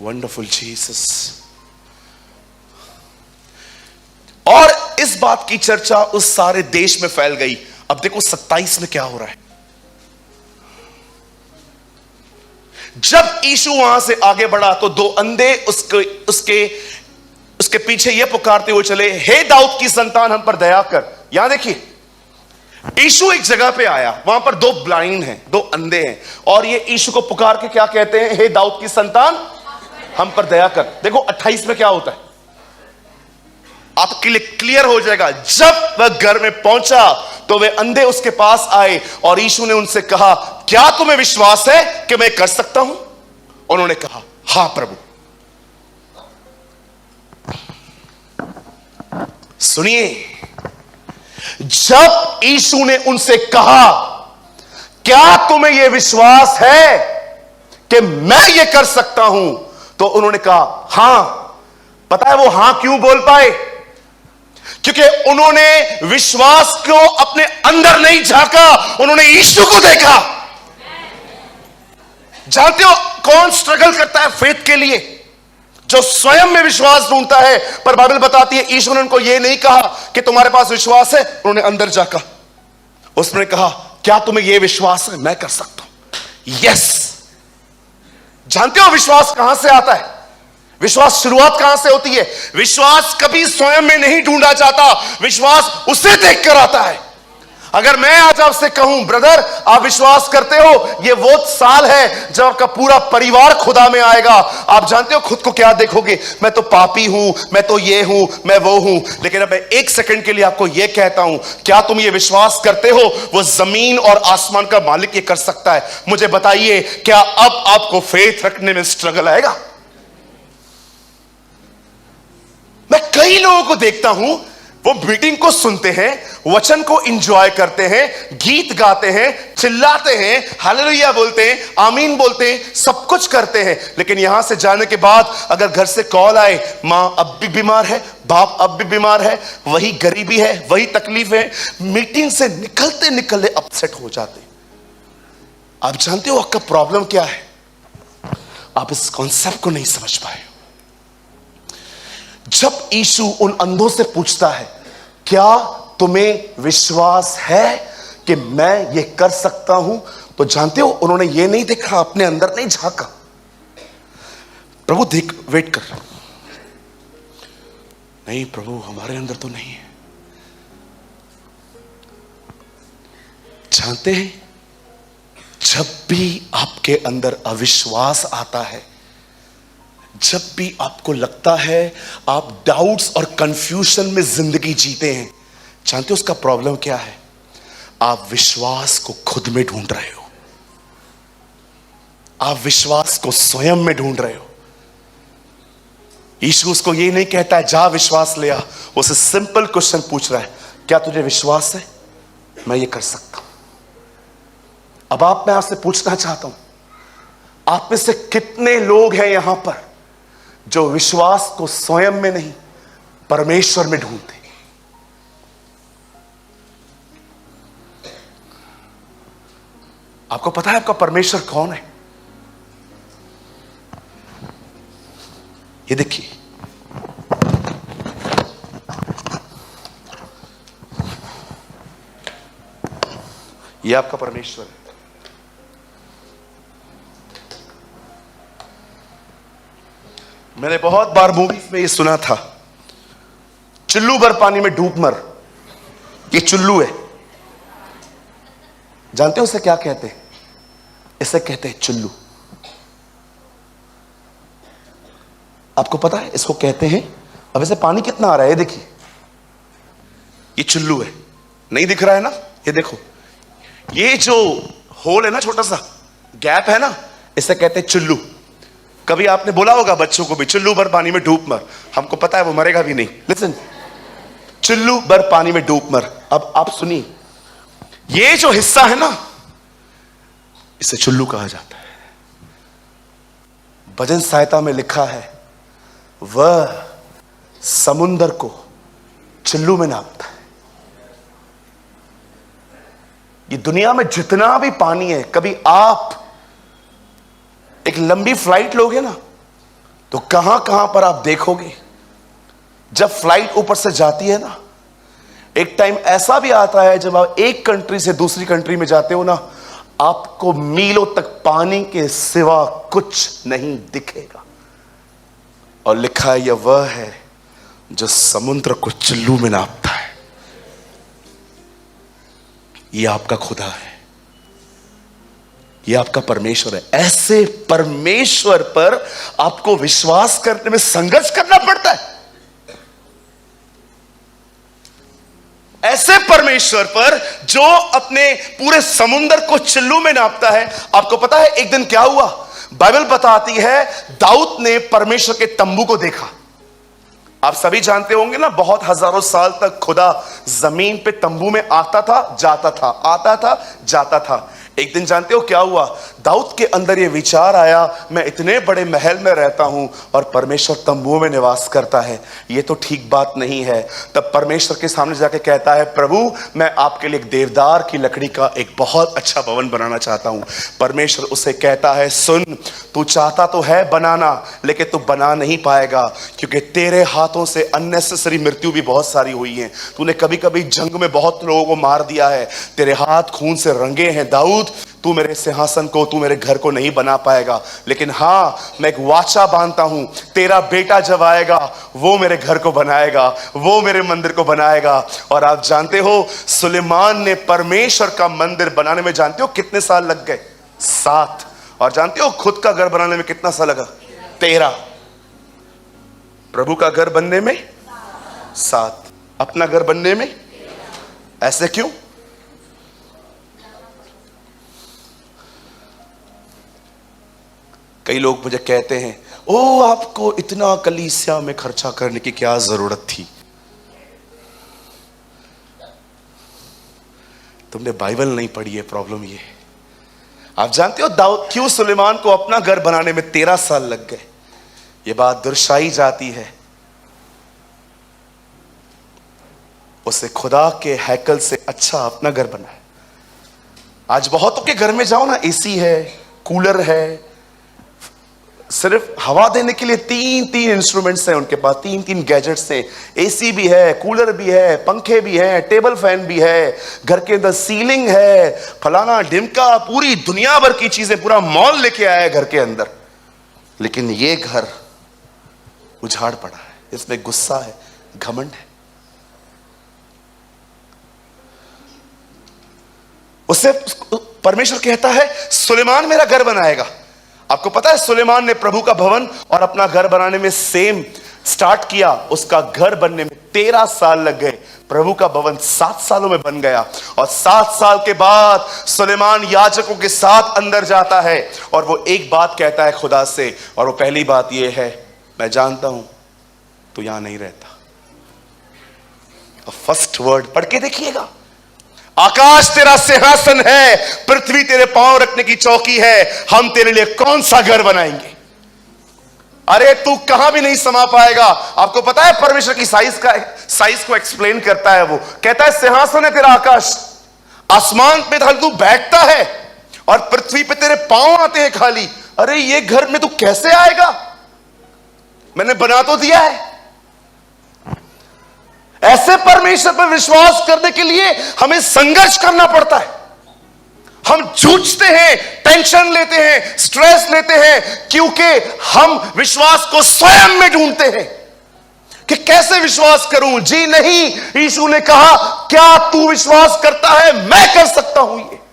Wonderful Jesus. और इस बात की चर्चा उस सारे देश में फैल गई। अब देखो 27 में क्या हो रहा है। जब यीशु वहां से आगे बढ़ा तो 2 अंधे उसके पीछे यह पुकारते हुए चले, हे दाऊद की संतान हम पर दया कर। यहां देखिए, यीशु एक जगह पे आया, वहां पर 2 ब्लाइंड हैं, 2 अंधे हैं, और ये यीशु को पुकार के क्या कहते हैं? हे दाऊद की संतान हम पर दया कर। देखो 28 में क्या होता है, आपके लिए क्लियर हो जाएगा। जब वह घर में पहुंचा तो वे अंधे उसके पास आए और यीशु ने उनसे कहा, क्या तुम्हें विश्वास है कि मैं कर सकता हूं? उन्होंने कहा, हां प्रभु। सुनिए, जब यीशु ने उनसे कहा, क्या तुम्हें यह विश्वास है कि मैं ये कर सकता हूं, तो उन्होंने कहा हां। पता है वो हां क्यों बोल पाए? क्योंकि उन्होंने विश्वास को अपने अंदर नहीं झांका, उन्होंने यीशु को देखा। जानते हो कौन स्ट्रगल करता है फेथ के लिए? जो स्वयं में विश्वास ढूंढता है। पर बाइबल बताती है यीशु ने उनको यह नहीं कहा कि तुम्हारे पास विश्वास है, उन्होंने अंदर झांका। उसने कहा, क्या तुम्हें यह विश्वास है मैं कर सकता हूं? यस। जानते हो विश्वास कहां से आता है? विश्वास शुरुआत कहां से होती है? विश्वास कभी स्वयं में नहीं ढूंढा जाता, विश्वास उसे देखकर आता है। अगर मैं आज आपसे कहूं, ब्रदर आप विश्वास करते हो, यह वो साल है जब आपका पूरा परिवार खुदा में आएगा, आप जानते हो खुद को क्या देखोगे? मैं तो पापी हूं, मैं तो ये हूं, मैं वो हूं। लेकिन अब मैं एक सेकंड के लिए आपको यह कहता हूं, क्या तुम ये विश्वास करते हो वो जमीन और आसमान का मालिक ये कर सकता है? मुझे बताइए, क्या अब आपको फेथ रखने में स्ट्रगल आएगा? मैं कई लोगों को देखता हूं, वो मीटिंग को सुनते हैं, वचन को एंजॉय करते हैं, गीत गाते हैं, चिल्लाते हैं, हालेलुया बोलते हैं, आमीन बोलते हैं, सब कुछ करते हैं। लेकिन यहां से जाने के बाद अगर घर से कॉल आए, मां अब भी बीमार है, बाप अब भी बीमार है, वही गरीबी है, वही तकलीफ है, मीटिंग से निकलते निकलते अपसेट हो जाते। आप जानते हो आपका प्रॉब्लम क्या है? आप इस कॉन्सेप्ट को नहीं समझ पाए। जब यीशु उन अंधों से पूछता है, क्या तुम्हें विश्वास है कि मैं ये कर सकता हूं, तो जानते हो उन्होंने ये नहीं देखा, अपने अंदर नहीं झांका। प्रभु देख, वेट कर। नहीं प्रभु हमारे अंदर तो नहीं है। जानते हैं, जब भी आपके अंदर अविश्वास आता है, जब भी आपको लगता है आप डाउट्स और कंफ्यूजन में जिंदगी जीते हैं, जानते हो उसका प्रॉब्लम क्या है? आप विश्वास को खुद में ढूंढ रहे हो, आप विश्वास को स्वयं में ढूंढ रहे हो। यीशु उसको ये नहीं कहता है जा विश्वास ले आ, उसे सिंपल क्वेश्चन पूछ रहा है, क्या तुझे विश्वास है मैं ये कर सकता हूं? अब मैं आपसे पूछना चाहता हूं, आप में से कितने लोग हैं यहां पर जो विश्वास को स्वयं में नहीं परमेश्वर में ढूंढते? आपको पता है आपका परमेश्वर कौन है? ये देखिए, ये आपका परमेश्वर है। मैंने बहुत बार मूवीज में ये सुना था, चुल्लू भर पानी में डूब मर। ये चुल्लू है, जानते हो उसे क्या कहते हैं? इसे कहते हैं चुल्लू। आपको पता है इसको कहते हैं, अब इसे पानी कितना आ रहा है देखिए, ये चुल्लू है, नहीं दिख रहा है ना? ये देखो, ये जो होल है ना, छोटा सा गैप है ना, इसे कहते हैं चुल्लू। कभी आपने बोला होगा बच्चों को भी, चुल्लू भर पानी में डूब मर। हमको पता है वो मरेगा भी नहीं। लिसन, चुल्लू भर पानी में डूब मर। अब आप सुनिए, ये जो हिस्सा है ना, इसे चुल्लू कहा जाता है। भजन सहायता में लिखा है, वह समुंदर को चुल्लू में नापता है। ये दुनिया में जितना भी पानी है, कभी आप एक लंबी फ्लाइट लोगे ना, तो कहां कहां पर आप देखोगे, जब फ्लाइट ऊपर से जाती है ना, एक टाइम ऐसा भी आता है जब आप एक कंट्री से दूसरी कंट्री में जाते हो ना, आपको मीलों तक पानी के सिवा कुछ नहीं दिखेगा। और लिखा है, यह वह है जो समुद्र को चुल्लू में नापता है। यह आपका खुदा है, यह आपका परमेश्वर है। ऐसे परमेश्वर पर आपको विश्वास करने में संघर्ष करना पड़ता है। ऐसे परमेश्वर पर जो अपने पूरे समुद्र को चिल्लू में नापता है। आपको पता है एक दिन क्या हुआ? बाइबल बताती है दाऊद ने परमेश्वर के तंबू को देखा। आप सभी जानते होंगे ना, बहुत हजारों साल तक खुदा जमीन पे तंबू में आता था जाता था, आता था जाता था। एक दिन जानते हो क्या हुआ? दाऊद के अंदर ये विचार आया, मैं इतने बड़े महल में रहता हूं और परमेश्वर तंबुओं में निवास करता है, ये तो ठीक बात नहीं है। तब परमेश्वर के सामने जाके कहता है, प्रभु मैं आपके लिए एक देवदार की लकड़ी का एक बहुत अच्छा भवन बनाना चाहता हूं। परमेश्वर उसे कहता है, सुन, तू चाहता तो है बनाना, लेकिन तू बना नहीं पाएगा, क्योंकि तेरे हाथों से अननेसेसरी मृत्यु भी बहुत सारी हुई है। तूने कभी कभी जंग में बहुत लोगों को मार दिया है, तेरे हाथ खून से रंगे हैं। दाऊद, तू मेरे सिंहासन को, तू मेरे घर को नहीं बना पाएगा, लेकिन हां, मैं एक वाचा बांधता हूं, तेरा बेटा जब आएगा वो मेरे घर को बनाएगा, वो मेरे मंदिर को बनाएगा। और आप जानते हो सुलेमान ने परमेश्वर का मंदिर बनाने में जानते हो कितने साल लग गए? 7। और जानते हो खुद का घर बनाने में कितना साल लगा? 13। प्रभु का घर बनने में 7, अपना घर बनने में। ऐसे क्यों? कई लोग मुझे कहते हैं, ओ आपको इतना कलीसिया में खर्चा करने की क्या जरूरत थी? तुमने बाइबल नहीं पढ़ी है, प्रॉब्लम ये है। आप जानते हो दाऊद क्यों सुलेमान को अपना घर बनाने में 13 साल लग गए? ये बात दर्शाई जाती है, उसे खुदा के हैकल से अच्छा अपना घर बना है। आज बहुतों के घर में जाओ ना, एसी है, कूलर है, सिर्फ हवा देने के लिए 3 इंस्ट्रूमेंट्स हैं उनके पास, 3 गैजेट्स हैं। एसी भी है, कूलर भी है, पंखे भी हैं, टेबल फैन भी है, घर के अंदर सीलिंग है, फलाना ढिमका, पूरी दुनिया भर की चीजें, पूरा मॉल लेके आया है घर के अंदर। लेकिन ये घर उजाड़ पड़ा है, इसमें गुस्सा है, घमंड है। उससे परमेश्वर कहता है, सुलेमान मेरा घर बनाएगा। आपको पता है सुलेमान ने प्रभु का भवन और अपना घर बनाने में सेम स्टार्ट किया, उसका घर बनने में 13 साल लग गए, प्रभु का भवन 7 सालों में बन गया। और 7 साल के बाद सुलेमान याजकों के साथ अंदर जाता है और वो एक बात कहता है खुदा से, और वो पहली बात ये है, मैं जानता हूं तू यहां नहीं रहता। फर्स्ट वर्ड पढ़ के देखिएगा, आकाश तेरा सिंहासन है, पृथ्वी तेरे पांव रखने की चौकी है, हम तेरे लिए कौन सा घर बनाएंगे? अरे तू कहां भी नहीं समा पाएगा। आपको पता है परमेश्वर की साइज को एक्सप्लेन करता है, वो कहता है सिंहासन है तेरा आकाश, आसमान पे तू बैठता है और पृथ्वी पे तेरे पांव आते हैं खाली। अरे ये घर में तू कैसे आएगा? मैंने बना तो दिया है। ऐसे परमेश्वर पर विश्वास करने के लिए हमें संघर्ष करना पड़ता है। हम जूझते हैं, टेंशन लेते हैं, स्ट्रेस लेते हैं, क्योंकि हम विश्वास को स्वयं में ढूंढते हैं कि कैसे विश्वास करूं। जी नहीं, यीशु ने कहा, क्या तू विश्वास करता है? मैं कर सकता हूं ये।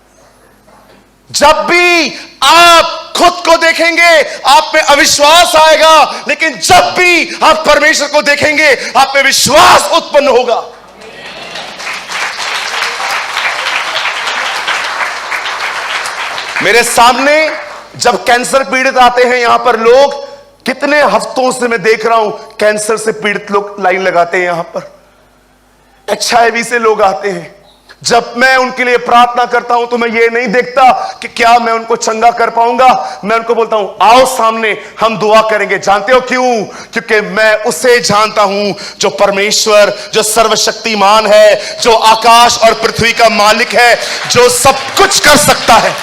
जब भी आप खुद को देखेंगे आप में अविश्वास आएगा, लेकिन जब भी आप परमेश्वर को देखेंगे आप में विश्वास उत्पन्न होगा। मेरे सामने जब कैंसर पीड़ित आते हैं यहां पर लोग, कितने हफ्तों से मैं देख रहा हूं कैंसर से पीड़ित लोग लाइन लगाते हैं यहां पर, HIV से लोग आते हैं। जब मैं उनके लिए प्रार्थना करता हूं तो मैं ये नहीं देखता कि क्या मैं उनको चंगा कर पाऊंगा, मैं उनको बोलता हूं आओ सामने हम दुआ करेंगे। जानते हो क्यों? क्योंकि मैं उसे जानता हूं जो परमेश्वर, जो सर्वशक्तिमान है, जो आकाश और पृथ्वी का मालिक है, जो सब कुछ कर सकता है।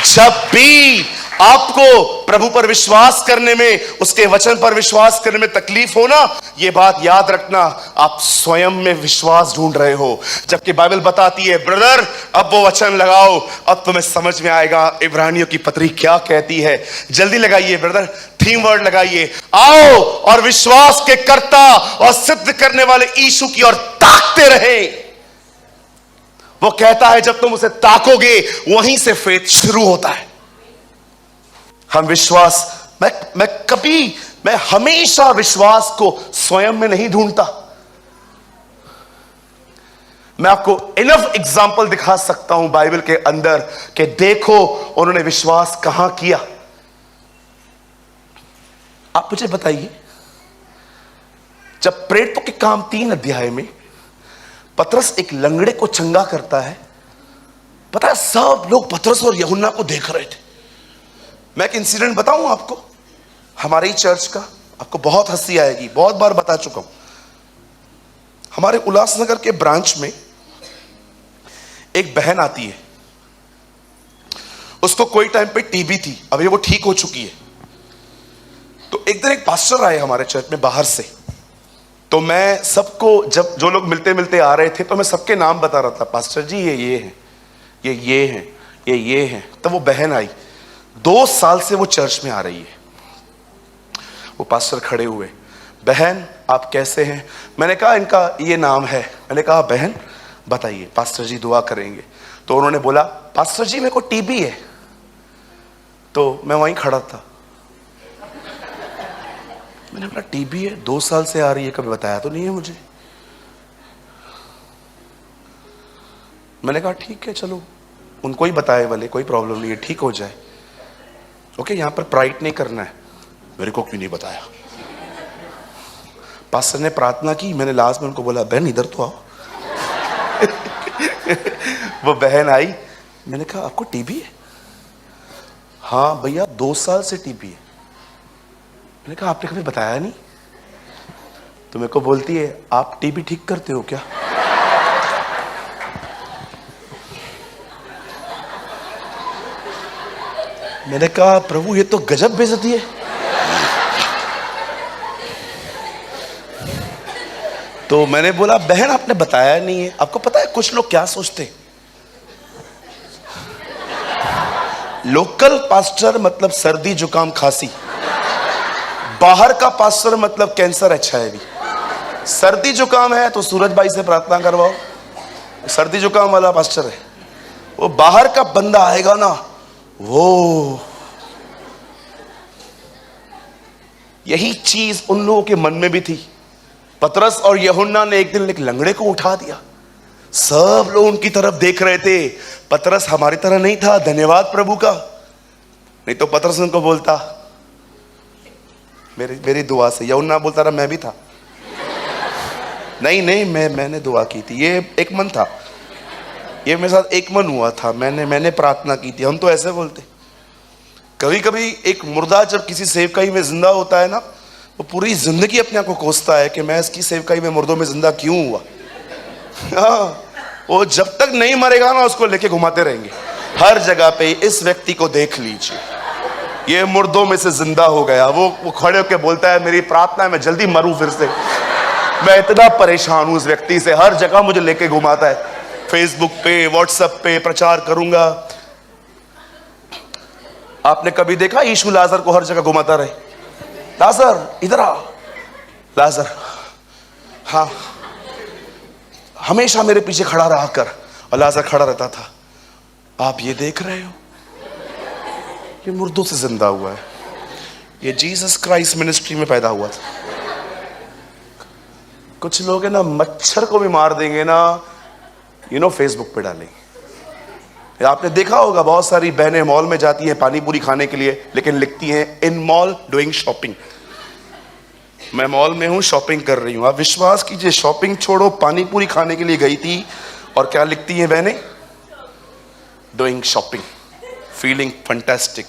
जब भी आपको प्रभु पर विश्वास करने में, उसके वचन पर विश्वास करने में तकलीफ हो ना, यह बात याद रखना, आप स्वयं में विश्वास ढूंढ रहे हो। जबकि बाइबल बताती है, ब्रदर अब वो वचन लगाओ, अब तुम्हें समझ में आएगा इब्रानियों की पत्री क्या कहती है। जल्दी लगाइए ब्रदर, थीम वर्ड लगाइए, आओ और विश्वास के कर्ता और सिद्ध करने वाले यीशु की ओर ताकते रहे। वो कहता है जब तुम उसे ताकोगे वहीं से फेथ शुरू होता है। हम विश्वास, मैं मैं हमेशा विश्वास को स्वयं में नहीं ढूंढता। मैं आपको इनफ एग्जाम्पल दिखा सकता हूं बाइबल के अंदर कि देखो उन्होंने विश्वास कहां किया। आप मुझे बताइए, जब प्रेरितों के काम 3 अध्याय में पतरस एक लंगड़े को चंगा करता है, पता है सब लोग पतरस और यूहन्ना को देख रहे थे। मैं एक इंसिडेंट बताऊं आपको हमारे ही चर्च का, आपको बहुत हंसी आएगी, बहुत बार बता चुका हूं। हमारे उल्लासनगर के ब्रांच में एक बहन आती है, उसको कोई टाइम पे टीबी थी, अभी वो ठीक हो चुकी है। तो एक दिन एक पास्टर आए हमारे चर्च में बाहर से, तो मैं सबको, जब जो लोग मिलते मिलते आ रहे थे तो मैं सबके नाम बता रहा था, पास्टर जी ये हैं, ये हैं, ये हैं। तब वो बहन आई, 2 साल से वो चर्च में आ रही है। वो पास्टर खड़े हुए, बहन आप कैसे हैं? मैंने कहा इनका ये नाम है। मैंने कहा बहन बताइए, पास्टर जी दुआ करेंगे। तो उन्होंने बोला पास्टर जी मेरे को टीबी है। तो मैं वहीं खड़ा था, मैंने बोला टीबी है, 2 साल से आ रही है, कभी बताया तो नहीं है मुझे। मैंने कहा ठीक है चलो उनको ही बताए वाले, कोई प्रॉब्लम नहीं है, ठीक हो जाए। ओके, यहां पर प्राइड नहीं करना है, मेरे को क्यों नहीं बताया। पास्टर ने प्रार्थना की, मैंने लास्ट में उनको बोला बहन इधर तो आओ। वो बहन आई, मैंने कहा आपको टीबी है? हाँ भैया 2 साल से टीबी है। मैंने कहा आपने कभी बताया नहीं? तो मेरे को बोलती है आप टीबी ठीक करते हो क्या? मैंने कहा प्रभु ये तो गजब बेइज्जती है। तो मैंने बोला बहन आपने बताया नहीं है। आपको पता है कुछ लोग क्या सोचते हैं, लोकल पास्टर मतलब सर्दी जुकाम खांसी, बाहर का पास्टर मतलब कैंसर HIV। सर्दी जुकाम है तो सूरज भाई से प्रार्थना करवाओ, सर्दी जुकाम वाला पास्टर है। वो बाहर का बंदा आएगा ना, वो यही चीज उन लोगों के मन में भी थी। पतरस और यूहन्ना ने एक दिन एक लंगड़े को उठा दिया, सब लोग उनकी तरफ देख रहे थे। पतरस हमारी तरह नहीं था, धन्यवाद प्रभु का, नहीं तो पतरस उनको बोलता मेरी दुआ से। यूहन्ना बोलता रहा मैं भी था, नहीं मैंने दुआ की थी, ये एक मन था, ये मेरे साथ एक मन हुआ था, मैंने प्रार्थना की थी। हम तो ऐसे बोलते। कभी कभी एक मुर्दा जब किसी सेवकाई में जिंदा होता है ना, वो पूरी जिंदगी अपने आप को कोसता है कि मैं इसकी सेवकाई में मुर्दों में जिंदा क्यों हुआ। हाँ, वो जब तक नहीं मरेगा ना उसको लेके घुमाते रहेंगे हर जगह पे, इस व्यक्ति को देख लीजिए ये मुर्दों में से जिंदा हो गया। वो खड़े होकर बोलता है मेरी प्रार्थना है मैं जल्दी मरूं फिर से, मैं इतना परेशान हूं इस व्यक्ति से, हर जगह मुझे लेके घुमाता है, फेसबुक पे व्हाट्सएप पे प्रचार करूंगा। आपने कभी देखा यीशु लाजर को हर जगह घुमाता रहे, लाजर इधर आ, लाजर हाँ, हमेशा मेरे पीछे खड़ा रहा कर, और लाजर खड़ा रहता था। आप ये देख रहे हो, ये मुर्दों से जिंदा हुआ है, ये जीसस क्राइस्ट मिनिस्ट्री में पैदा हुआ था। कुछ लोग है ना मच्छर को भी मार देंगे ना, फेसबुक पे डालेंगे। आपने देखा होगा बहुत सारी बहनें मॉल में जाती हैं पानी पूरी खाने के लिए, लेकिन लिखती हैं इन मॉल डूइंग शॉपिंग। मैं मॉल में हूं, शॉपिंग कर रही हूं। आप विश्वास कीजिए, शॉपिंग छोड़ो, पानी पूरी खाने के लिए गई थी, और क्या लिखती हैं बहनें? Doing shopping, feeling fantastic.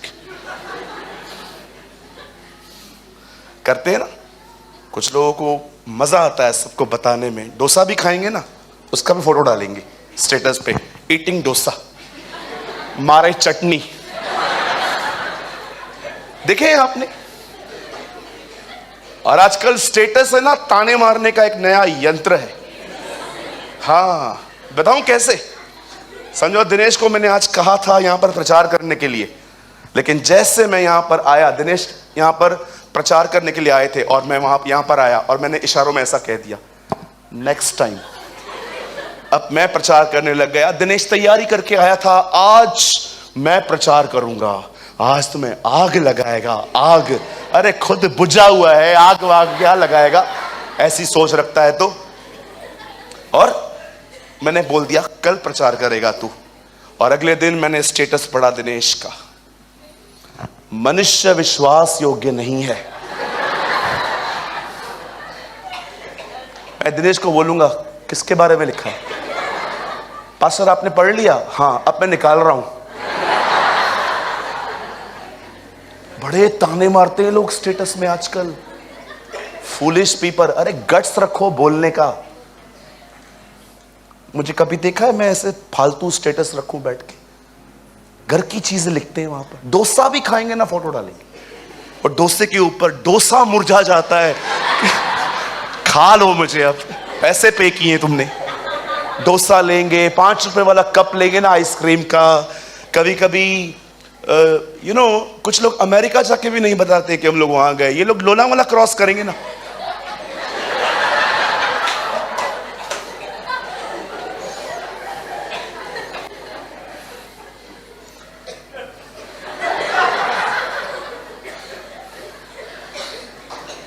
करते हैं ना, कुछ लोगों को मजा आता है सबको बताने में। डोसा भी खाएंगे ना, उसका भी फोटो डालेंगे स्टेटस पे, ईटिंग डोसा, मारे चटनी। देखे आपने? और आजकल स्टेटस है ना ताने मारने का एक नया यंत्र है। हाँ, बताऊं कैसे? समझो दिनेश को मैंने आज कहा था यहां पर प्रचार करने के लिए, लेकिन जैसे मैं यहां पर आया, दिनेश यहां पर प्रचार करने के लिए आए थे और मैं यहां पर आया और मैंने इशारों में ऐसा कह दिया, नेक्स्ट टाइम। अब मैं प्रचार करने लग गया। दिनेश तैयारी करके आया था, आज मैं प्रचार करूंगा, आज तुम्हें आग लगाएगा, आग। अरे खुद बुझा हुआ है, आग वाग क्या लगाएगा, ऐसी सोच रखता है तो। और मैंने बोल दिया कल प्रचार करेगा तू, और अगले दिन मैंने स्टेटस पढ़ा दिनेश का, मनुष्य विश्वास योग्य नहीं है। मैं दिनेश को बोलूंगा किसके बारे में लिखा है? पास्टर आपने पढ़ लिया? हाँ, अब मैं निकाल रहा हूं। बड़े ताने मारते हैं लोग स्टेटस में आजकल, फूलिश पीपल। अरे गट्स रखो बोलने का। मुझे कभी देखा है मैं ऐसे फालतू स्टेटस रखूं बैठ के? घर की चीजें लिखते हैं वहां पर, डोसा भी खाएंगे ना फोटो डालेंगे, और डोसे के ऊपर डोसा मुरझा जाता है। खा लो मुझे, अब पैसे पे किए तुमने। डोसा लेंगे, 5 रुपए वाला कप लेंगे ना आइसक्रीम का। कभी कभी कुछ लोग अमेरिका जाके भी नहीं बताते कि हम लोग वहां गए। ये लोग लोनावाला क्रॉस करेंगे ना,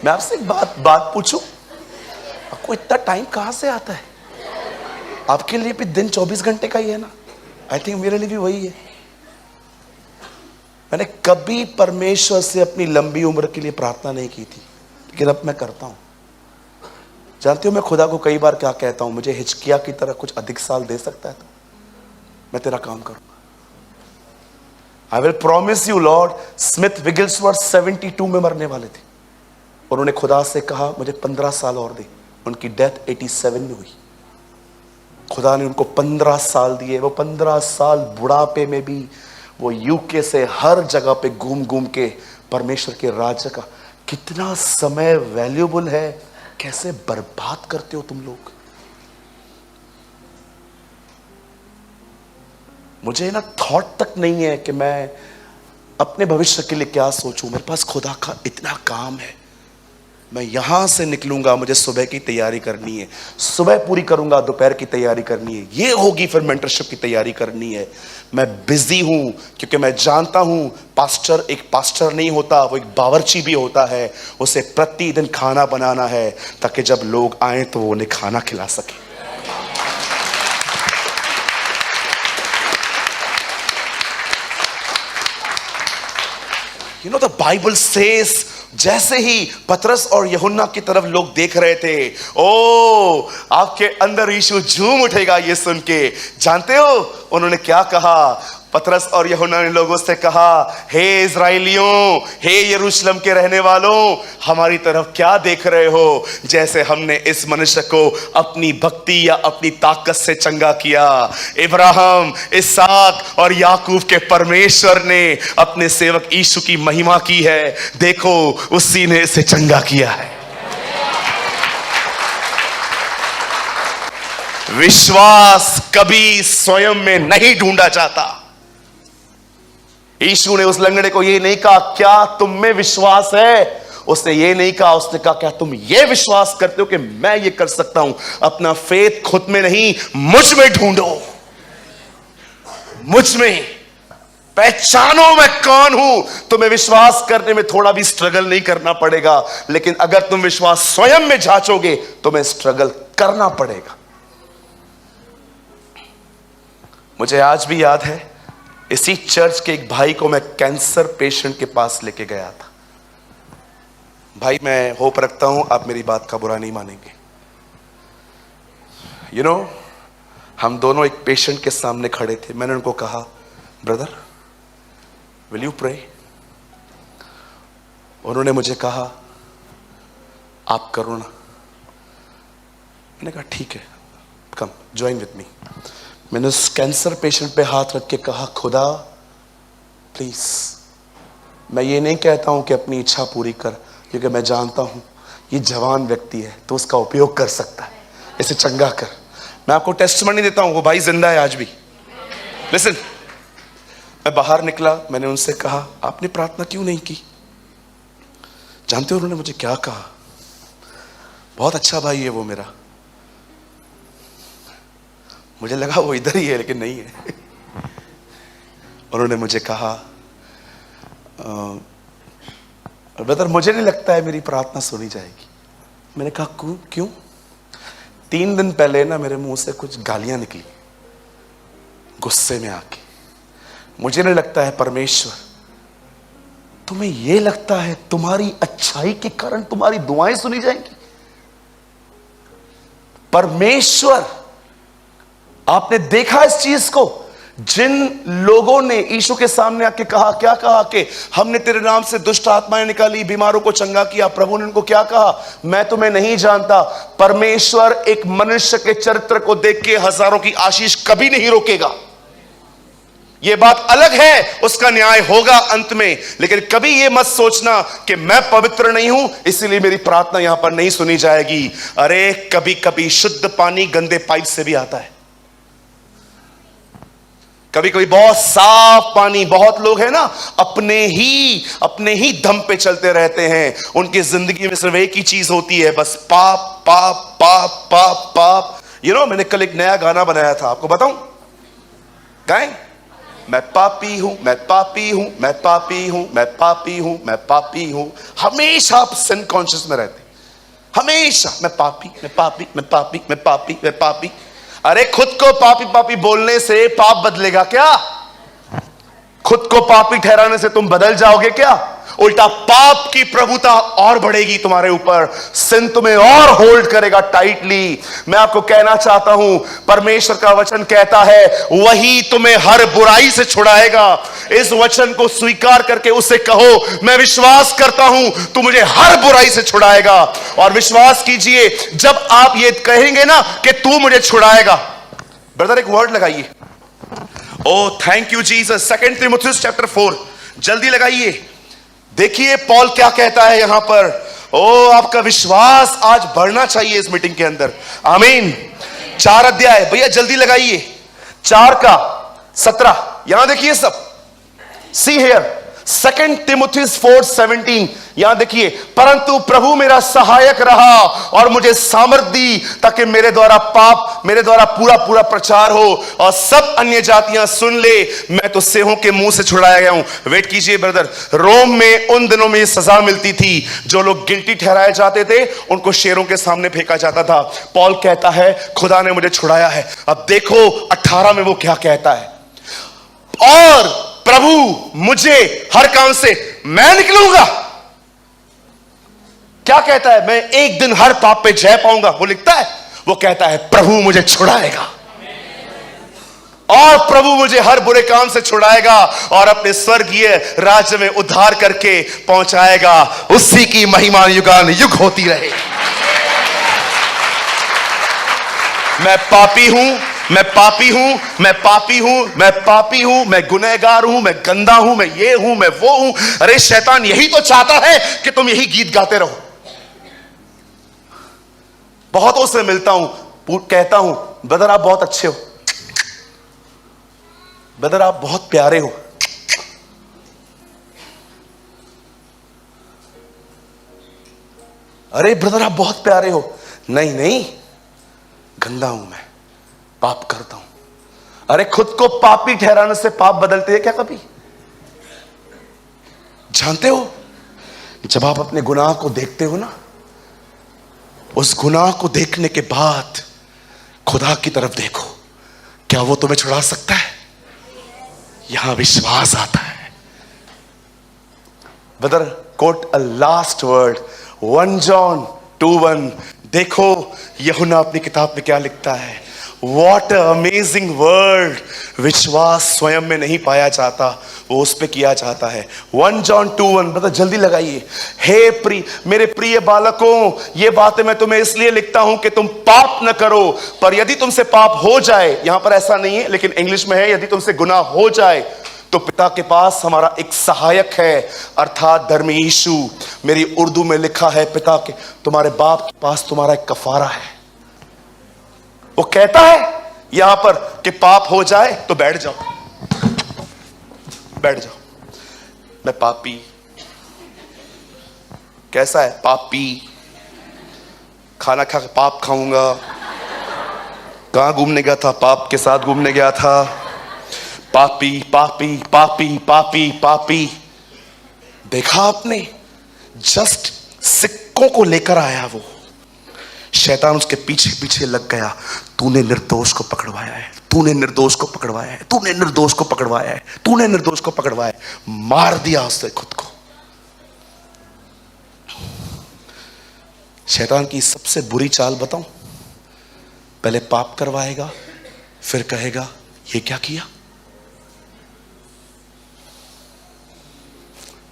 मैं आपसे एक बात पूछूं, आपको इतना टाइम कहां से आता है? आपके लिए भी दिन 24 घंटे का ही है ना? आई थिंक मेरे लिए भी वही है। मैंने कभी परमेश्वर से अपनी लंबी उम्र के लिए प्रार्थना नहीं की थी, लेकिन अब मैं करता हूं। जानते हो मैं खुदा को कई बार क्या कहता हूं? मुझे हिचकिया की तरह कुछ अधिक साल दे सकता है तो मैं तेरा काम करूंगा। I will promise you Lord. Smith Wigglesworth 72 में मरने वाले थे, उन्होंने खुदा से कहा मुझे 15 साल और दे। उनकी डेथ 87 में हुई। खुदा ने उनको 15 साल दिए। वो 15 साल बुढ़ापे में भी वो यूके से हर जगह पे घूम घूम के परमेश्वर के राज्य का। कितना समय वैल्यूबल है, कैसे बर्बाद करते हो तुम लोग। मुझे ना थॉट तक नहीं है कि मैं अपने भविष्य के लिए क्या सोचूं। मेरे पास खुदा का इतना काम है। मैं यहां से निकलूंगा, मुझे सुबह की तैयारी करनी है, सुबह पूरी करूंगा, दोपहर की तैयारी करनी है, ये होगी, फिर मेंटरशिप की तैयारी करनी है। मैं बिजी हूं क्योंकि मैं जानता हूं पास्टर एक पास्टर नहीं होता, वो एक बावर्ची भी होता है। उसे प्रतिदिन खाना बनाना है ताकि जब लोग आए तो वो उन्हें खाना खिला सके। You know the Bible says, जैसे ही पतरस और यूहन्ना की तरफ लोग देख रहे थे, ओ आपके अंदर यीशु झूम उठेगा ये सुन के। जानते हो उन्होंने क्या कहा? पतरस और यूहन्ना ने लोगों से कहा, हे इज़राइलियों, हे यरूशलेम के रहने वालों, हमारी तरफ क्या देख रहे हो? जैसे हमने इस मनुष्य को अपनी भक्ति या अपनी ताकत से चंगा किया। इब्राहिम, इसहाक और याकूब के परमेश्वर ने अपने सेवक यीशु की महिमा की है। देखो उसी ने इसे चंगा किया है। विश्वास कभी स्वयं में नहीं ढूंढा जाता। यीशु ने उस लंगड़े को ये नहीं कहा क्या तुम में विश्वास है, उसने ये नहीं कहा, उसने कहा क्या तुम ये विश्वास करते हो कि मैं ये कर सकता हूं? अपना फेथ खुद में नहीं, मुझ में ढूंढो। मुझ में पहचानो मैं कौन हूं। तुम्हें विश्वास करने में थोड़ा भी स्ट्रगल नहीं करना पड़ेगा, लेकिन अगर तुम विश्वास स्वयं में जांचोगे तुम्हें स्ट्रगल करना पड़ेगा। मुझे आज भी याद है, इसी चर्च के एक भाई को मैं कैंसर पेशेंट के पास लेके गया था। भाई मैं होप रखता हूं आप मेरी बात का बुरा नहीं मानेंगे। हम दोनों एक पेशेंट के सामने खड़े थे। मैंने उनको कहा, ब्रदर विल यू प्रे? उन्होंने मुझे कहा, आप करो ना। मैंने कहा ठीक है, कम ज्वाइन विथ मी। मैंने उस कैंसर पेशेंट पे हाथ रख के कहा, खुदा प्लीज, मैं ये नहीं कहता हूं कि अपनी इच्छा पूरी कर, क्योंकि मैं जानता हूं ये जवान व्यक्ति है तो उसका उपयोग कर सकता है, इसे चंगा कर। मैं आपको टेस्टमनी देता हूं, वो भाई जिंदा है आज भी। लिसन, मैं बाहर निकला, मैंने उनसे कहा आपने प्रार्थना क्यों नहीं की? जानते हो उन्होंने मुझे क्या कहा? बहुत अच्छा भाई है वो मेरा। मुझे लगा वो इधर ही है, लेकिन नहीं है। उन्होंने मुझे कहा, ब्रदर मुझे नहीं लगता है मेरी प्रार्थना सुनी जाएगी। मैंने कहा क्यों? 3 दिन पहले ना मेरे मुंह से कुछ गालियां निकली गुस्से में आके। मुझे नहीं लगता है परमेश्वर, तुम्हें यह लगता है तुम्हारी अच्छाई के कारण तुम्हारी दुआएं सुनी जाएंगी? परमेश्वर, आपने देखा इस चीज को? जिन लोगों ने यीशु के सामने आके कहा, क्या कहा कि हमने तेरे नाम से दुष्ट आत्माएं निकाली, बीमारों को चंगा किया, प्रभु ने उनको क्या कहा? मैं तुम्हें नहीं जानता। परमेश्वर एक मनुष्य के चरित्र को देख के हजारों की आशीष कभी नहीं रोकेगा। यह बात अलग है, उसका न्याय होगा अंत में, लेकिन कभी यह मत सोचना कि मैं पवित्र नहीं हूं इसलिए मेरी प्रार्थना यहां पर नहीं सुनी जाएगी। अरे कभी कभी शुद्ध पानी गंदे पाइप से भी आता है, कभी कभी बहुत साफ पानी। बहुत लोग हैं ना अपने ही दम पे चलते रहते हैं, उनकी जिंदगी में सिर्फ एक ही चीज होती है, बस पाप पाप पाप पाप पाप। मैंने कल एक नया गाना बनाया था, आपको बताऊं? गाएं? मैं पापी हूं, मैं पापी हूं, मैं पापी हूं, मैं पापी हूं, मैं पापी हूं। हमेशा आप सिन कॉन्शियस में रहते, हमेशा मैं पापी, मैं पापी, मैं पापी, मैं पापी, मैं पापी। अरे खुद को पापी पापी बोलने से पाप बदलेगा क्या? खुद को पापी ठहराने से तुम बदल जाओगे क्या? उल्टा पाप की प्रभुता और बढ़ेगी तुम्हारे ऊपर, सिन तुम्हें और होल्ड करेगा टाइटली। मैं आपको कहना चाहता हूं, परमेश्वर का वचन कहता है वही तुम्हें हर बुराई से छुड़ाएगा। इस वचन को स्वीकार करके उससे कहो, मैं विश्वास करता हूं तू मुझे हर बुराई से छुड़ाएगा। और विश्वास कीजिए, जब आप ये कहेंगे ना कि तू मुझे छुड़ाएगा, ब्रदर एक वर्ड लगाइए, ओ थैंक यू जीसस। 2 तिमुथियुस चैप्टर 4 जल्दी लगाइए। देखिए पॉल क्या कहता है यहां पर। ओ आपका विश्वास आज बढ़ना चाहिए इस मीटिंग के अंदर। आमीन। 4 अध्याय भैया जल्दी लगाइए, 4 का 17 यहां देखिए सब। सी हियर 2 तिमुथियुस 4:17 यहां देखिए, परंतु प्रभु मेरा सहायक रहा और मुझे सामर्थ दी ताकि मेरे द्वारा पूरा पूरा प्रचार हो और सब अन्य जातियां सुन ले। मैं तो सिंहों के मुंह से छुड़ाया गया हूं। वेट कीजिए ब्रदर, रोम में उन दिनों में सजा मिलती थी, जो लोग गिल्टी ठहराए जाते थे उनको शेरों के सामने फेंका जाता था। पॉल कहता है खुदा ने मुझे छुड़ाया है। अब देखो 18 में वो क्या कहता है, और प्रभु मुझे हर काम से मैं निकलूंगा। क्या कहता है? मैं एक दिन हर पाप पे जय पाऊंगा। वो लिखता है, वो कहता है प्रभु मुझे छुड़ाएगा और प्रभु मुझे हर बुरे काम से छुड़ाएगा और अपने स्वर्गीय राज्य में उद्धार करके पहुंचाएगा। उसी की महिमा युगान युग होती रहे। मैं पापी हूं, मैं पापी हूं, मैं पापी हूं, मैं पापी हूं, मैं गुनहगार हूं, मैं गंदा हूं, मैं ये हूं, मैं वो हूं। अरे शैतान यही तो चाहता है कि तुम यही गीत गाते रहो। बहुतों से मिलता हूं, कहता हूं ब्रदर आप बहुत अच्छे हो, ब्रदर आप बहुत प्यारे हो, अरे ब्रदर आप बहुत प्यारे हो। नहीं नहीं, गंदा हूं मैं, पाप करता हूं। अरे खुद को पापी ठहराने से पाप बदलते हैं क्या कभी? जानते हो, जब आप अपने गुनाह को देखते हो ना, उस गुनाह को देखने के बाद खुदा की तरफ देखो, क्या वो तुम्हें छुड़ा सकता है? यहां विश्वास आता है। Brother quote a last word, 1 John 2:1। देखो यूहन्ना अपनी किताब में क्या लिखता है, What an amazing word। विश्वास स्वयं में नहीं पाया जाता, वो उस पे किया जाता है। 1 जॉन 2:1 मतलब जल्दी लगाइए। हे मेरे प्रिय बालकों, ये बातें मैं तुम्हें इसलिए लिखता हूं कि तुम पाप न करो, पर यदि तुमसे पाप हो जाए, यहां पर ऐसा नहीं है लेकिन इंग्लिश में है, यदि तुमसे गुनाह हो जाए तो पिता के पास हमारा एक सहायक है, अर्थात धर्मी यीशु। मेरी उर्दू में लिखा है, पिता के तुम्हारे बाप के पास तुम्हारा एक कफारा है। वो कहता है यहां पर कि पाप हो जाए तो बैठ जाओ, बैठ जाओ। मैं पापी, कैसा है? पापी, खाना खा के पाप खाऊंगा। कहां घूमने गया था? पाप के साथ घूमने गया था। पापी पापी पापी पापी पापी। देखा आपने, जस्ट सिक्कों को लेकर आया वो। शैतान उसके पीछे पीछे लग गया, तूने निर्दोष को पकड़वाया है, तूने निर्दोष को पकड़वाया है, तूने निर्दोष को पकड़वाया है, तूने निर्दोष को पकड़वाया है। मार दिया उसने खुद को। शैतान की सबसे बुरी चाल बताऊं, पहले पाप करवाएगा, फिर कहेगा ये क्या किया।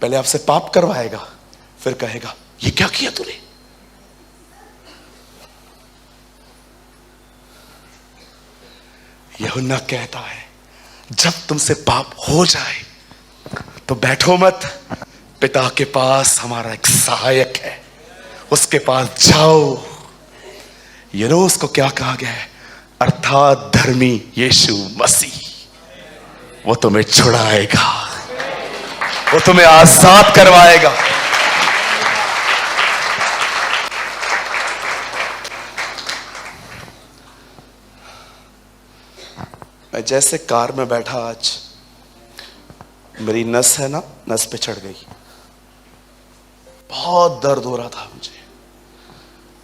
पहले आपसे पाप करवाएगा, फिर कहेगा ये क्या किया तूने। यूहन्ना कहता है जब तुमसे पाप हो जाए तो बैठो मत, पिता के पास हमारा एक सहायक है, उसके पास जाओ। उसको क्या कहा गया है, अर्थात धर्मी यीशु मसीह, वो तुम्हें छुड़ाएगा, वो तुम्हें आजाद करवाएगा। मैं जैसे कार में बैठा, आज मेरी नस है ना, नस पे चढ़ गई, बहुत दर्द हो रहा था मुझे।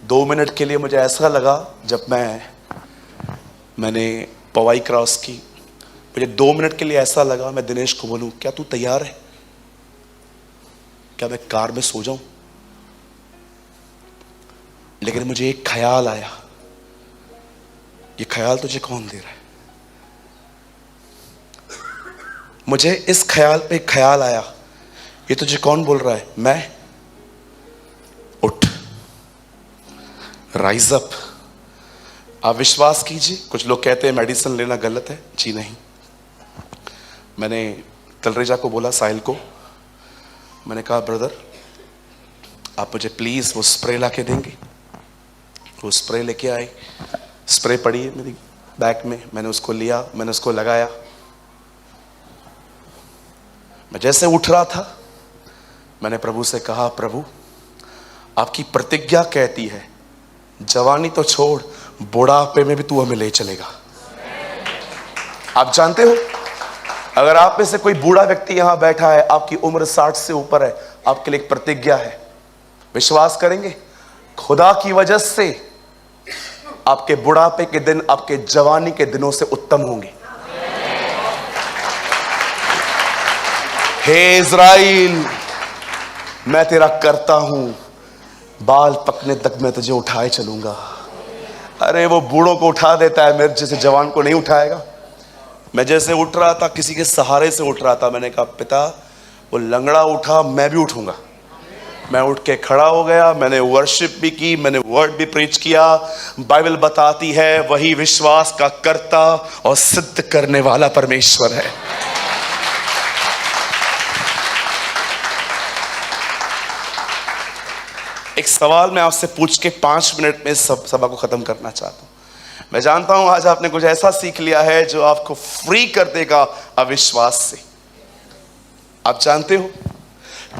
2 मिनट के लिए मुझे ऐसा लगा, जब मैंने पवाई क्रॉस की, मुझे 2 मिनट के लिए ऐसा लगा मैं दिनेश को बोलूं क्या तू तैयार है, क्या मैं कार में सो जाऊं। लेकिन मुझे एक ख्याल आया, ये ख्याल तुझे कौन दे रहा है। मुझे इस ख्याल पे एक ख्याल आया, ये तुझे कौन बोल रहा है। मैं, उठ, राइज अप। आप विश्वास कीजिए, कुछ लोग कहते हैं मेडिसिन लेना गलत है, जी नहीं। मैंने तलरेजा को बोला, साहिल को, मैंने कहा ब्रदर आप मुझे प्लीज वो स्प्रे ला के देंगे। वो स्प्रे लेके आए, स्प्रे पड़ी है मेरी बैग में, मैंने उसको लिया, मैंने उसको लगाया। मैं जैसे उठ रहा था, मैंने प्रभु से कहा, प्रभु आपकी प्रतिज्ञा कहती है जवानी तो छोड़, बुढ़ापे में भी तू हमें ले चलेगा। आप जानते हो, अगर आप में से कोई बूढ़ा व्यक्ति यहां बैठा है, आपकी उम्र 60 से ऊपर है, आपके लिए एक प्रतिज्ञा है, विश्वास करेंगे खुदा की वजह से आपके बुढ़ापे के दिन आपके जवानी के दिनों से उत्तम होंगे। हे इज़राइल, मैं तेरा करता हूं, बाल पकने तक मैं तुझे उठाए चलूंगा। अरे वो बूढ़ों को उठा देता है, मेरे जैसे जवान को नहीं उठाएगा। मैं जैसे उठ रहा था, किसी के सहारे से उठ रहा था, मैंने कहा पिता वो लंगड़ा उठा, मैं भी उठूंगा। मैं उठ के खड़ा हो गया, मैंने वर्शिप भी की, मैंने वर्ड भी प्रीच किया। बाइबल बताती है वही विश्वास का कर्ता और सिद्ध करने वाला परमेश्वर है। एक सवाल मैं आपसे पूछ के 5 मिनट में सभा को खत्म करना चाहता हूं। मैं जानता हूं आज आपने कुछ ऐसा सीख लिया है जो आपको फ्री कर देगा अविश्वास से। आप जानते हो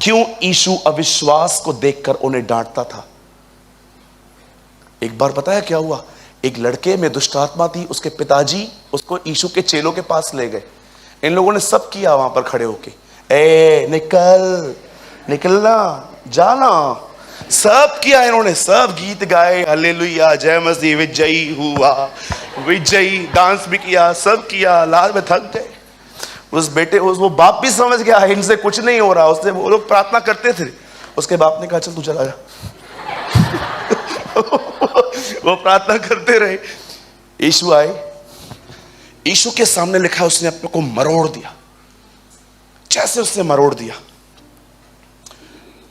क्यों यीशु अविश्वास को देखकर उन्हें डांटता था? एक बार पता है क्या हुआ? एक लड़के में दुष्ट आत्मा थी, उसके पिताजी उसको यीशु के चेलों के पास ले गए। इन लोगों ने सब किया वहां पर खड़े होके, ए निकल, निकलना, जाना, सब किया इन्होंने, सब गीत गाए, हालेलुया, जय मसीह, विजयी हुआ, विजयी, डांस भी किया, सब किया। लाल में थक गए। उस बेटे, वो बाप भी समझ गया इनसे कुछ नहीं हो रहा। उससे वो लोग प्रार्थना करते थे, उसके बाप ने कहा चल तू चला जा। वो प्रार्थना करते रहे। यीशु आए, यीशु के सामने लिखा है उसने अपने को मरोड़ दिया, जैसे उसने मरोड़ दिया।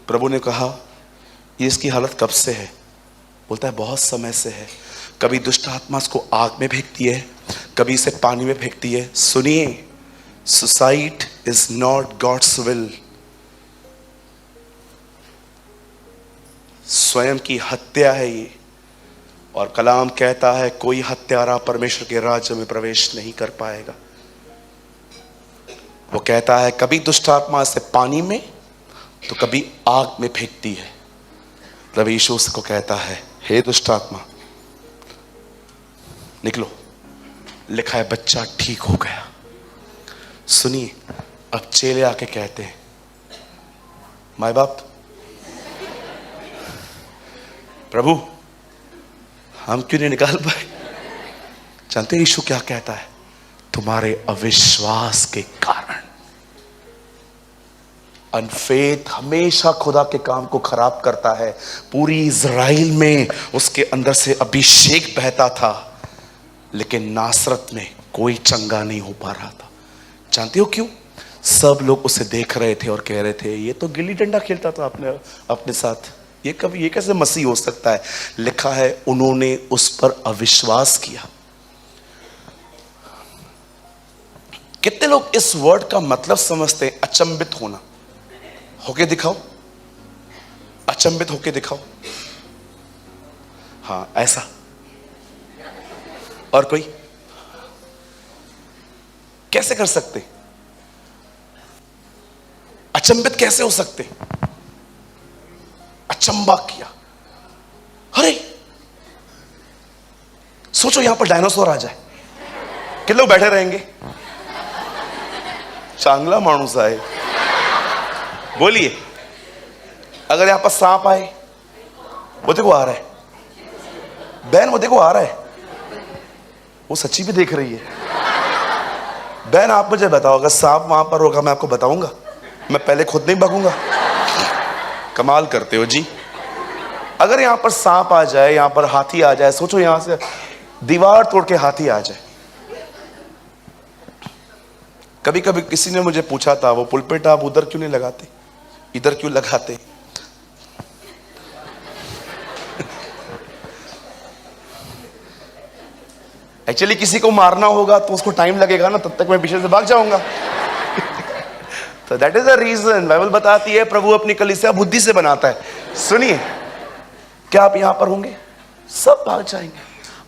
प्रभु ने कहा ये इसकी हालत कब से है? बोलता है बहुत समय से है। कभी दुष्ट आत्मा इसको आग में फेंकती है, कभी इसे पानी में फेंकती है। सुनिए, suicide is not God's will. स्वयं की हत्या है ये, और कलाम कहता है कोई हत्यारा परमेश्वर के राज्य में प्रवेश नहीं कर पाएगा। वो कहता है कभी दुष्ट आत्मा इसे पानी में तो कभी आग में फेंकती है। तब यीशु उसको कहता है हे दुष्ट आत्मा निकलो। लिखा है बच्चा ठीक हो गया। सुनिए, अब चेले आके कहते हैं माँ बाप, प्रभु हम क्यों नहीं निकाल पाए? जानते यीशु क्या कहता है? तुम्हारे अविश्वास के कारण। अनफेथ हमेशा खुदा के काम को खराब करता है। पूरी इज़राइल में उसके अंदर से अभिषेक बहता था, लेकिन नासरत में कोई चंगा नहीं हो पा रहा था। जानते हो क्यों? सब लोग उसे देख रहे थे और कह रहे थे ये तो गिल्ली डंडा खेलता था अपने साथ, ये कैसे मसीह हो सकता है? लिखा है उन्होंने उस पर अविश्वास किया। कितने लोग इस वर्ड का मतलब समझते हैं? अचंभित होना। होके दिखाओ, अचंभित होके दिखाओ। हाँ ऐसा। और कोई? कैसे कर सकते? अचंभित कैसे हो सकते? अचंबा किया। अरे सोचो यहां पर डायनासोर आ जाए, कितने लोग बैठे रहेंगे? चांगला मानुस आए। बोलिए, अगर यहां पर सांप आए, वो देखो आ रहा है, बहन वो देखो आ रहा है, वो सच्ची भी देख रही है। बहन आप मुझे बताओ, अगर सांप वहां पर होगा मैं आपको बताऊंगा? मैं पहले खुद नहीं भागूंगा? कमाल करते हो जी। अगर यहां पर सांप आ जाए, यहां पर हाथी आ जाए, सोचो यहां से दीवार तोड़ के हाथी आ जाए। कभी कभी किसी ने मुझे पूछा था, वो पुलपेट आप उधर क्यों नहीं लगाते, इधर क्यों लगाते? एक्चुअली किसी को मारना होगा तो उसको टाइम लगेगा ना, तब तक मैं पीछे से भाग जाऊंगा। तो that is the reason. Bible बताती है प्रभु अपनी कलीसिया बुद्धि से बनाता है। सुनिए, क्या आप यहां पर होंगे? सब भाग जाएंगे।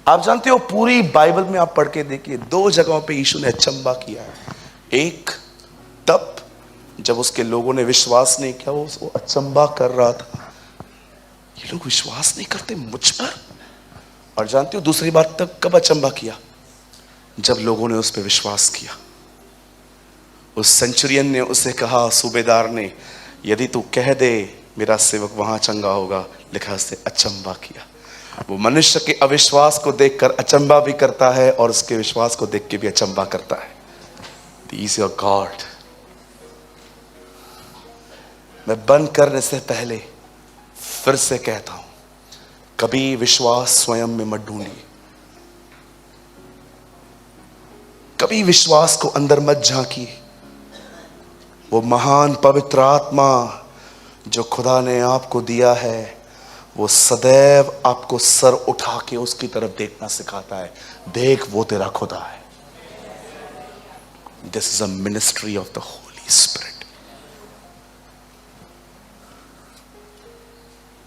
आप जानते हो पूरी बाइबल में आप पढ़ के देखिए, 2 जगहों पे यीशु ने अचंबा किया है। एक तब जब उसके लोगों ने विश्वास नहीं किया, वो अचंबा कर रहा था, ये लोग विश्वास नहीं करते मुझ पर। और जानते हो दूसरी बार तब कब अचंबा किया? जब लोगों ने उस पर विश्वास किया। उस सेंचुरियन ने उसे कहा, सूबेदार ने, यदि तू कह दे मेरा सेवक वहां चंगा होगा। लिखा उसने अचंबा किया। वो मनुष्य के अविश्वास को देखकर अचंबा भी करता है और उसके विश्वास को देख के भी अचंबा करता है। He's your God। मैं बंद करने से पहले फिर से कहता हूं, कभी विश्वास स्वयं में मत ढूंढिए, कभी विश्वास को अंदर मत झांकिए। वो महान पवित्र आत्मा जो खुदा ने आपको दिया है, वो सदैव आपको सर उठा के उसकी तरफ देखना सिखाता है। देख, वो तेरा खुदा है। This is a ministry of the Holi spirit.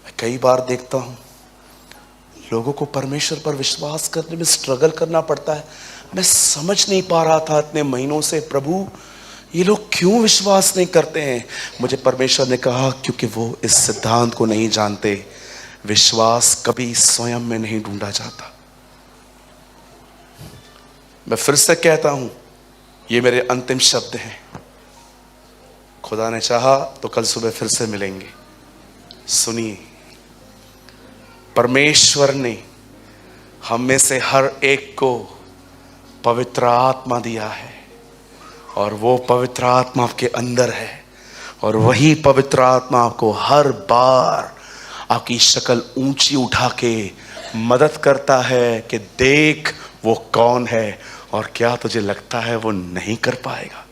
मैं कई बार देखता हूं लोगों को परमेश्वर पर विश्वास करने में स्ट्रगल करना पड़ता है। मैं समझ नहीं पा रहा था इतने महीनों से, प्रभु ये लोग क्यों विश्वास नहीं करते हैं? मुझे परमेश्वर ने कहा, क्योंकि वो इस सिद्धांत को नहीं जानते। विश्वास कभी स्वयं में नहीं ढूंढा जाता। मैं फिर से कहता हूं, ये मेरे अंतिम शब्द हैं। खुदा ने चाहा तो कल सुबह फिर से मिलेंगे। सुनिए, परमेश्वर ने हम में से हर एक को पवित्र आत्मा दिया है, और वो पवित्र आत्मा आपके अंदर है, और वही पवित्र आत्मा आपको हर बार आपकी शक्ल ऊंची उठा के मदद करता है कि देख वो कौन है, और क्या तुझे लगता है वो नहीं कर पाएगा?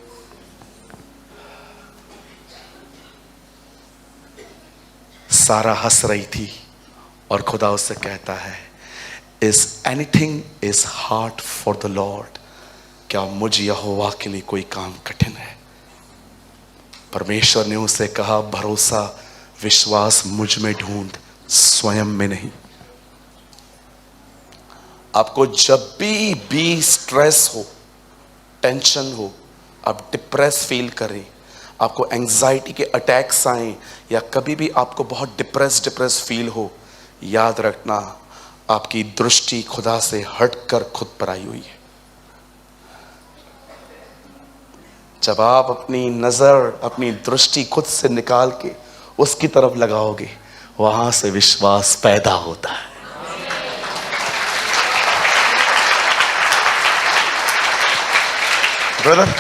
सारा हंस रही थी और खुदा उससे कहता है, is anything is hard for the Lord? क्या मुझ यहोवा के लिए कोई काम कठिन है? परमेश्वर ने उससे कहा, भरोसा विश्वास मुझ में ढूंढ, स्वयं में नहीं। आपको जब भी स्ट्रेस हो, टेंशन हो, आप डिप्रेस फील करें, आपको एंजाइटी के अटैक्स आए, या कभी भी आपको बहुत डिप्रेस फील हो, याद रखना आपकी दृष्टि खुदा से हटकर खुद पर आई हुई है। जब आप अपनी नजर, अपनी दृष्टि खुद से निकाल के उसकी तरफ लगाओगे, वहां से विश्वास पैदा होता है। ब्रदर,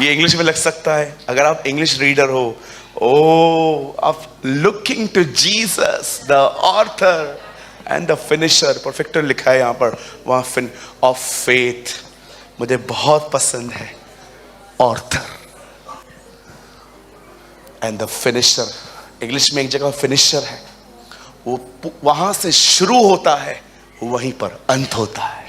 ये इंग्लिश में लग सकता है, अगर आप इंग्लिश रीडर हो, ओ आप looking to Jesus the author and the finisher, perfecter लिखा है यहां पर, वहां ऑफ फेथ। मुझे बहुत पसंद है author and the finisher. English में एक जगह फिनिशर है, वो वहां से शुरू होता है, वहीं पर अंत होता है।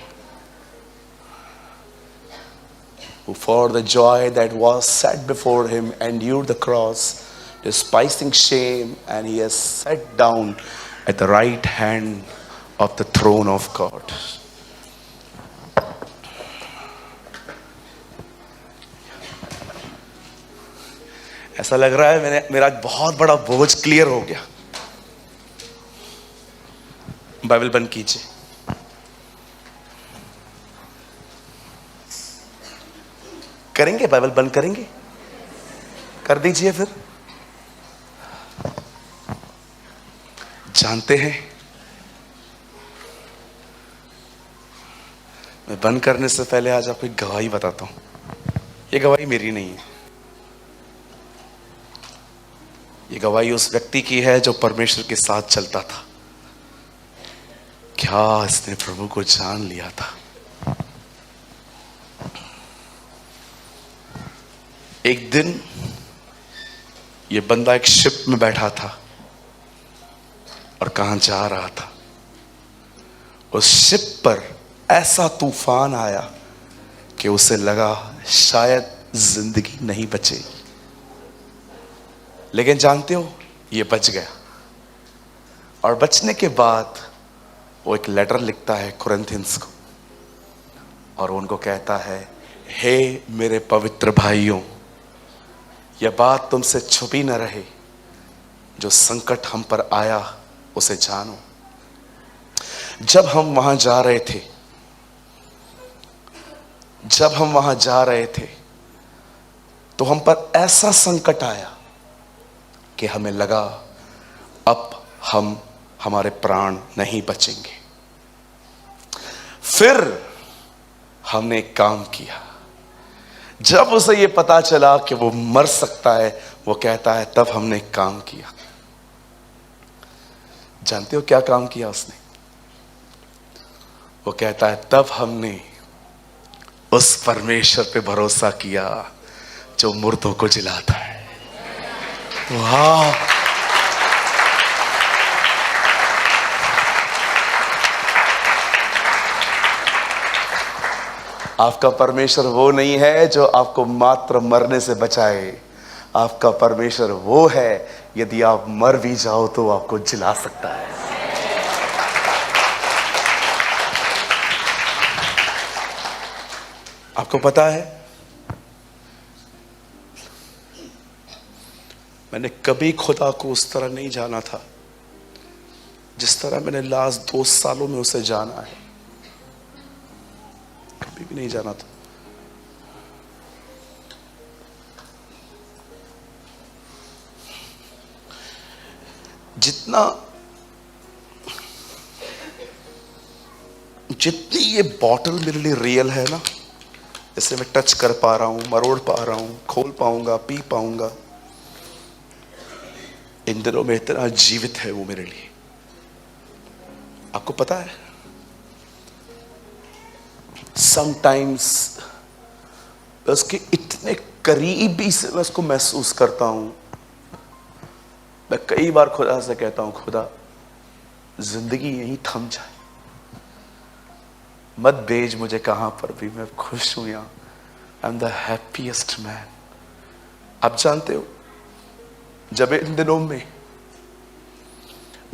Who for the joy that was set before him endured the cross, despising shame, and he has sat down at the right hand of the throne of God. ऐसा लग रहा है मेरा बहुत बड़ा बोझ क्लियर हो गया। बाइबल बंद कीजिए। करेंगे, बाइबल बंद करेंगे? कर दीजिए फिर। जानते हैं, मैं बंद करने से पहले आज आपको एक गवाही बताता हूं। ये गवाही मेरी नहीं है, ये गवाही उस व्यक्ति की है जो परमेश्वर के साथ चलता था। क्या इसने प्रभु को जान लिया था। एक दिन ये बंदा एक शिप में बैठा था और कहां जा रहा था। उस शिप पर ऐसा तूफान आया कि उसे लगा शायद जिंदगी नहीं बचेगी, लेकिन जानते हो, ये बच गया। और बचने के बाद वो एक लेटर लिखता है कुरिन्थियंस को, और उनको कहता है, हे मेरे पवित्र भाइयों, यह बात तुमसे छुपी न रहे, जो संकट हम पर आया उसे जानो। जब हम वहां जा रहे थे तो हम पर ऐसा संकट आया कि हमें लगा अब हमारे प्राण नहीं बचेंगे। फिर हमने एक काम किया। जब उसे ये पता चला कि वो मर सकता है, वो कहता है, तब हमने एक काम किया। जानते हो क्या काम किया उसने? वो कहता है, तब हमने उस परमेश्वर पे भरोसा किया जो मुर्दों को जिलाता है। वाह! आपका परमेश्वर वो नहीं है जो आपको मात्र मरने से बचाए। आपका परमेश्वर वो है, यदि आप मर भी जाओ तो आपको जिला सकता है। आपको पता है, मैंने कभी खुदा को उस तरह नहीं जाना था जिस तरह मैंने लास्ट 2 सालों में उसे जाना है। कभी भी नहीं जाना था। जितनी ये बॉटल मेरे लिए रियल है ना, जैसे मैं टच कर पा रहा हूं, मरोड़ पा रहा हूं, खोल पाऊंगा, पी पाऊंगा, इन दिनों में इतना जीवित है वो मेरे लिए। आपको पता है, समटाइम्स उसके इतने करीबी से मैं उसको महसूस करता हूं। मैं कई बार खुदा से कहता हूं, खुदा जिंदगी यहीं थम जाए, मत भेज मुझे कहां पर भी, मैं खुश हूं यहां। I am the happiest man. आप जानते हो, जब इन दिनों में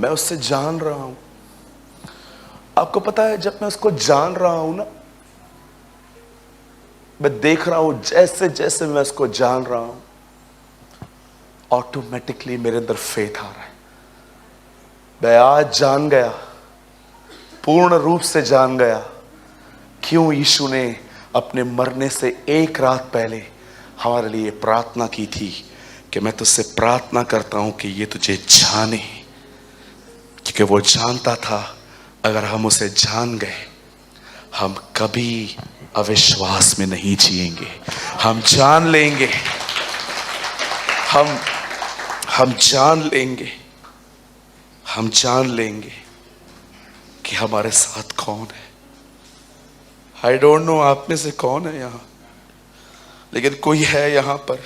मैं उससे जान रहा हूं, आपको पता है, जब मैं उसको जान रहा हूं ना, मैं देख रहा हूं जैसे जैसे मैं उसको जान रहा हूं, ऑटोमेटिकली मेरे अंदर फेथ आ रहा है। मैं आज जान गया, पूर्ण रूप से जान गया, क्यों यीशु ने अपने मरने से एक रात पहले हमारे लिए प्रार्थना की थी कि मैं तुझसे प्रार्थना करता हूं कि ये तुझे जाने, क्योंकि वो जानता था अगर हम उसे जान गए हम कभी अविश्वास में नहीं जिएंगे। हम जान लेंगे, हम जान लेंगे, हम जान लेंगे कि हमारे साथ कौन है। आई डोंट नो आप में से कौन है यहां, लेकिन कोई है यहां पर।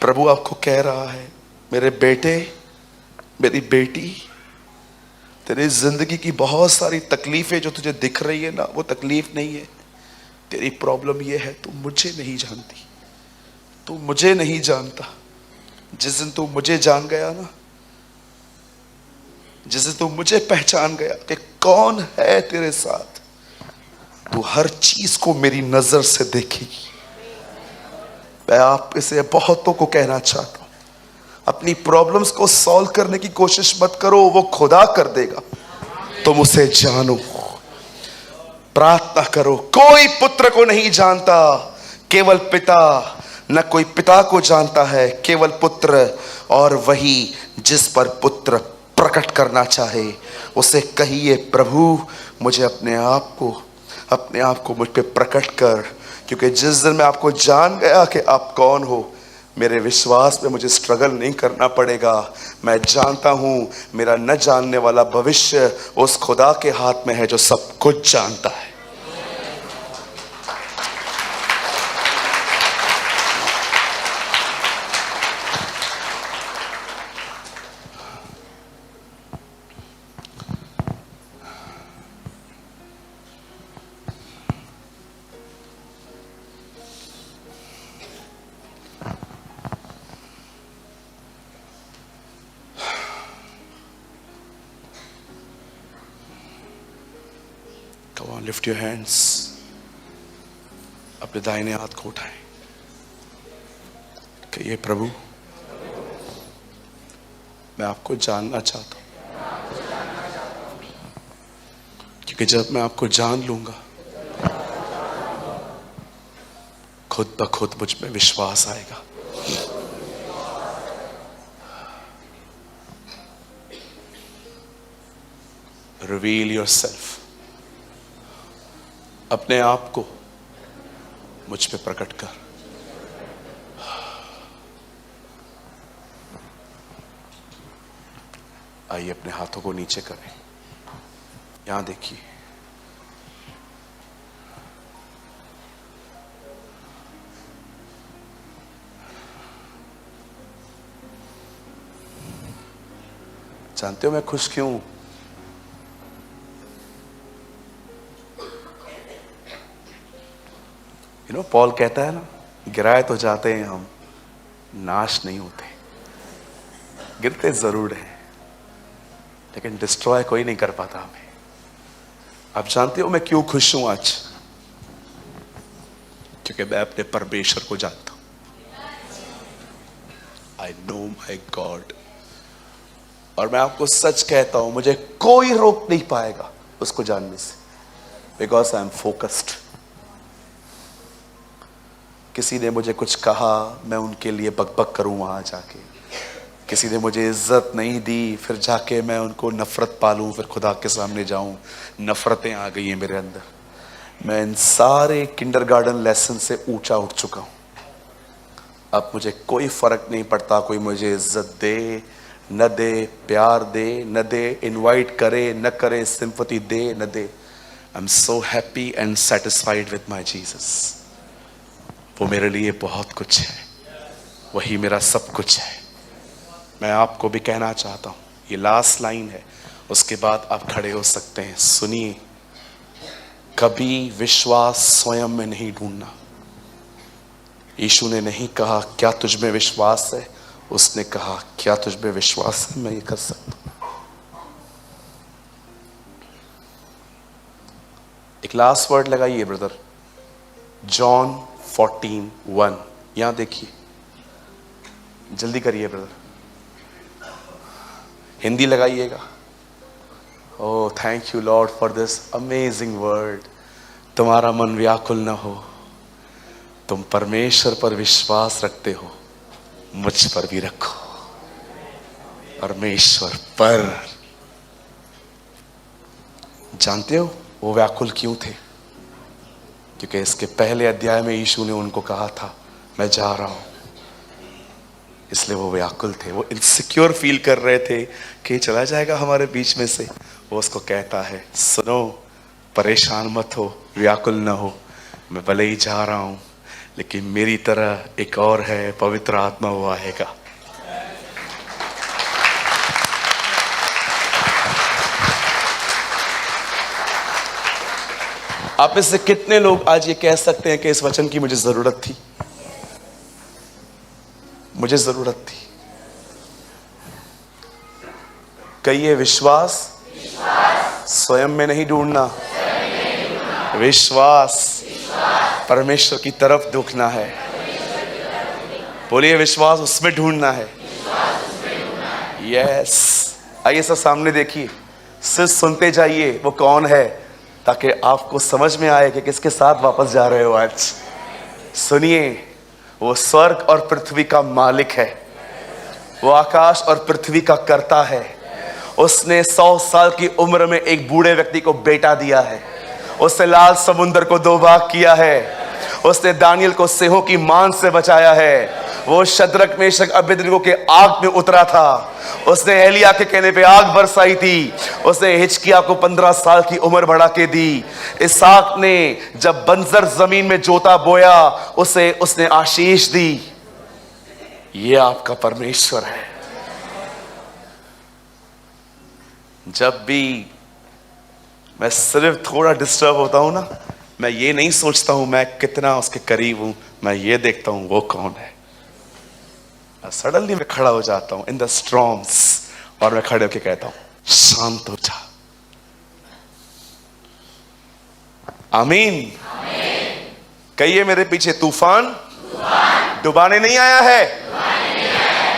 प्रभु आपको कह रहा है, मेरे बेटे, मेरी बेटी, तेरी जिंदगी की बहुत सारी तकलीफें जो तुझे दिख रही है ना, वो तकलीफ नहीं है। तेरी प्रॉब्लम ये है, तू मुझे नहीं जानती, तू मुझे नहीं जानता। जिस दिन तू मुझे जान गया ना, जिस दिन तू मुझे पहचान गया कि कौन है तेरे साथ, तू हर चीज को मेरी नजर से देखेगी। मैं आप इसे बहुतों को कहना चाहता हूं, अपनी प्रॉब्लम्स को सॉल्व करने की कोशिश मत करो, वो खुदा कर देगा। तुम उसे जानो, प्रार्थना करो। कोई पुत्र को नहीं जानता, केवल पिता। न कोई पिता को जानता है, केवल पुत्र, और वही जिस पर पुत्र प्रकट करना चाहे उसे कहिए, प्रभु मुझे अपने आप को मुझ पे प्रकट कर। क्योंकि जिस दिन मैं आपको जान गया कि आप कौन हो, मेरे विश्वास में मुझे स्ट्रगल नहीं करना पड़ेगा। मैं जानता हूं मेरा न जानने वाला भविष्य उस खुदा के हाथ में है जो सब कुछ जानता है। Come on, lift your hands. अपने दाहिने हाथ को उठाएं। कहिए, प्रभु मैं आपको जानना चाहता हूं, क्योंकि जब मैं आपको जान लूंगा खुद ब खुद मुझ में विश्वास आएगा। Reveal yourself. अपने आप को मुझ पे प्रकट कर। आइए अपने हाथों को नीचे करें। यहां देखिए, जानते हो मैं खुश क्यों हूं? पॉल कहता है ना, गिराए तो जाते हैं हम, नाश नहीं होते। गिरते जरूर हैं, लेकिन डिस्ट्रॉय कोई नहीं कर पाता हमें। आप जानते हो मैं क्यों खुश हूं आज? क्योंकि मैं अपने परमेश्वर को जानता हूं। I know my God. और मैं आपको सच कहता हूं, मुझे कोई रोक नहीं पाएगा उसको जानने से, बिकॉज आई एम फोकस्ड। किसी ने मुझे कुछ कहा, मैं उनके लिए बकबक करूं वहां जाके। किसी ने मुझे इज्जत नहीं दी, फिर जाके मैं उनको नफरत पालूं, फिर खुदा के सामने जाऊं। नफरतें आ गई हैं मेरे अंदर। मैं इन सारे किंडरगार्टन लेसन से ऊंचा उठ चुका हूं। अब मुझे कोई फर्क नहीं पड़ता कोई मुझे इज्जत दे न दे, प्यार दे न दे, इनवाइट करे न करे, सिंपैथी दे न दे। I am so happy and satisfied with my Jesus. वो मेरे लिए बहुत कुछ है, वही मेरा सब कुछ है। मैं आपको भी कहना चाहता हूं, ये लास्ट लाइन है, उसके बाद आप खड़े हो सकते हैं। सुनिए, कभी विश्वास स्वयं में नहीं ढूंढना। यीशु ने नहीं कहा क्या तुझ में विश्वास है, उसने कहा क्या तुझ में विश्वास है, मैं ये कर सकता हूं। एक लास्ट वर्ड लगाइए ब्रदर, जॉन 14:1। यहां देखिए, जल्दी करिए ब्रदर, हिंदी लगाइएगा। Oh thank you Lord for this amazing word. तुम्हारा मन व्याकुल न हो, तुम परमेश्वर पर विश्वास रखते हो, मुझ पर भी रखो। परमेश्वर पर। जानते हो वो व्याकुल क्यों थे? क्योंकि इसके पहले अध्याय में यीशु ने उनको कहा था मैं जा रहा हूं, इसलिए वो व्याकुल थे। वो इनसिक्योर फील कर रहे थे कि चला जाएगा हमारे बीच में से। वो उसको कहता है सुनो, परेशान मत हो, व्याकुल ना हो, मैं भले ही जा रहा हूं लेकिन मेरी तरह एक और है, पवित्र आत्मा, वो आएगा। आप में से कितने लोग आज ये कह सकते हैं कि इस वचन की मुझे जरूरत थी? मुझे जरूरत थी। कहिए विश्वास स्वयं में नहीं ढूंढना, विश्वास परमेश्वर की तरफ ढूंढना है। बोलिए विश्वास उसमें ढूंढना है। यस। आइए सब सामने देखिए, सिर्फ सुनते जाइए वो कौन है, ताकि आपको समझ में आए कि किसके साथ वापस जा रहे हो आज। सुनिए, वो स्वर्ग और पृथ्वी का मालिक है, वो आकाश और पृथ्वी का कर्ता है। उसने 100 साल की उम्र में एक बूढ़े व्यक्ति को बेटा दिया है। उसने लाल समुद्र को 2 भाग किया है। उसने दानियल को सिंहों की मान से बचाया है। वो शद्रक मेशक अबेदनगो के आग में उतरा था। उसने एलिया के कहने पे आग बरसाई थी। उसने हिजकिय्याह को 15 साल की उम्र बढ़ा के दी। इसहाक ने जब बंजर जमीन में जोता बोया, उसे उसने आशीष दी। ये आपका परमेश्वर है। जब भी मैं सिर्फ थोड़ा डिस्टर्ब होता हूं ना, मैं ये नहीं सोचता हूं मैं कितना उसके करीब हूं, मैं ये देखता हूं वो कौन है। सडनली मैं खड़ा हो जाता हूं इन द स्टॉर्म्स, और मैं खड़े होकर कहता हूं शांत हो जा। आमीन। कहिए मेरे पीछे तूफान डुबाने नहीं आया है,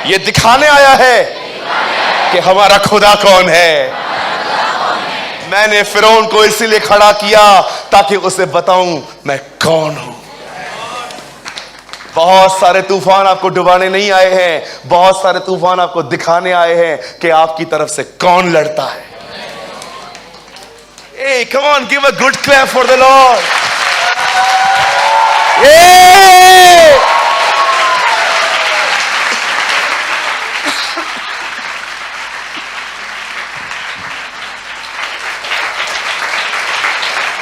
ये दिखाने आया है कि हमारा खुदा कौन है। मैंने फिरौन को इसीलिए खड़ा किया ताकि उसे बताऊं मैं कौन हूं। बहुत सारे तूफान आपको डुबाने नहीं आए हैं, बहुत सारे तूफान आपको दिखाने आए हैं कि आपकी तरफ से कौन लड़ता है। Hey, come on, give a good clap for the Lord. Hey!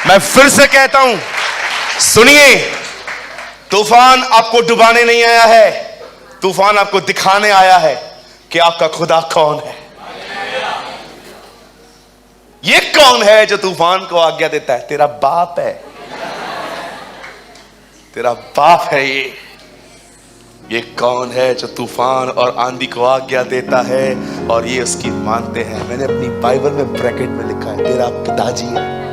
मैं फिर से कहता हूं, सुनिए, तूफान आपको डुबाने नहीं आया है, तूफान आपको दिखाने आया है कि आपका खुदा कौन है। ये कौन है जो तूफान को आज्ञा देता है? तेरा बाप है, तेरा बाप है। ये कौन है जो तूफान और आंधी को आज्ञा देता है और ये उसकी मानते हैं? मैंने अपनी बाइबल में ब्रैकेट में लिखा है, तेरा पिताजी है।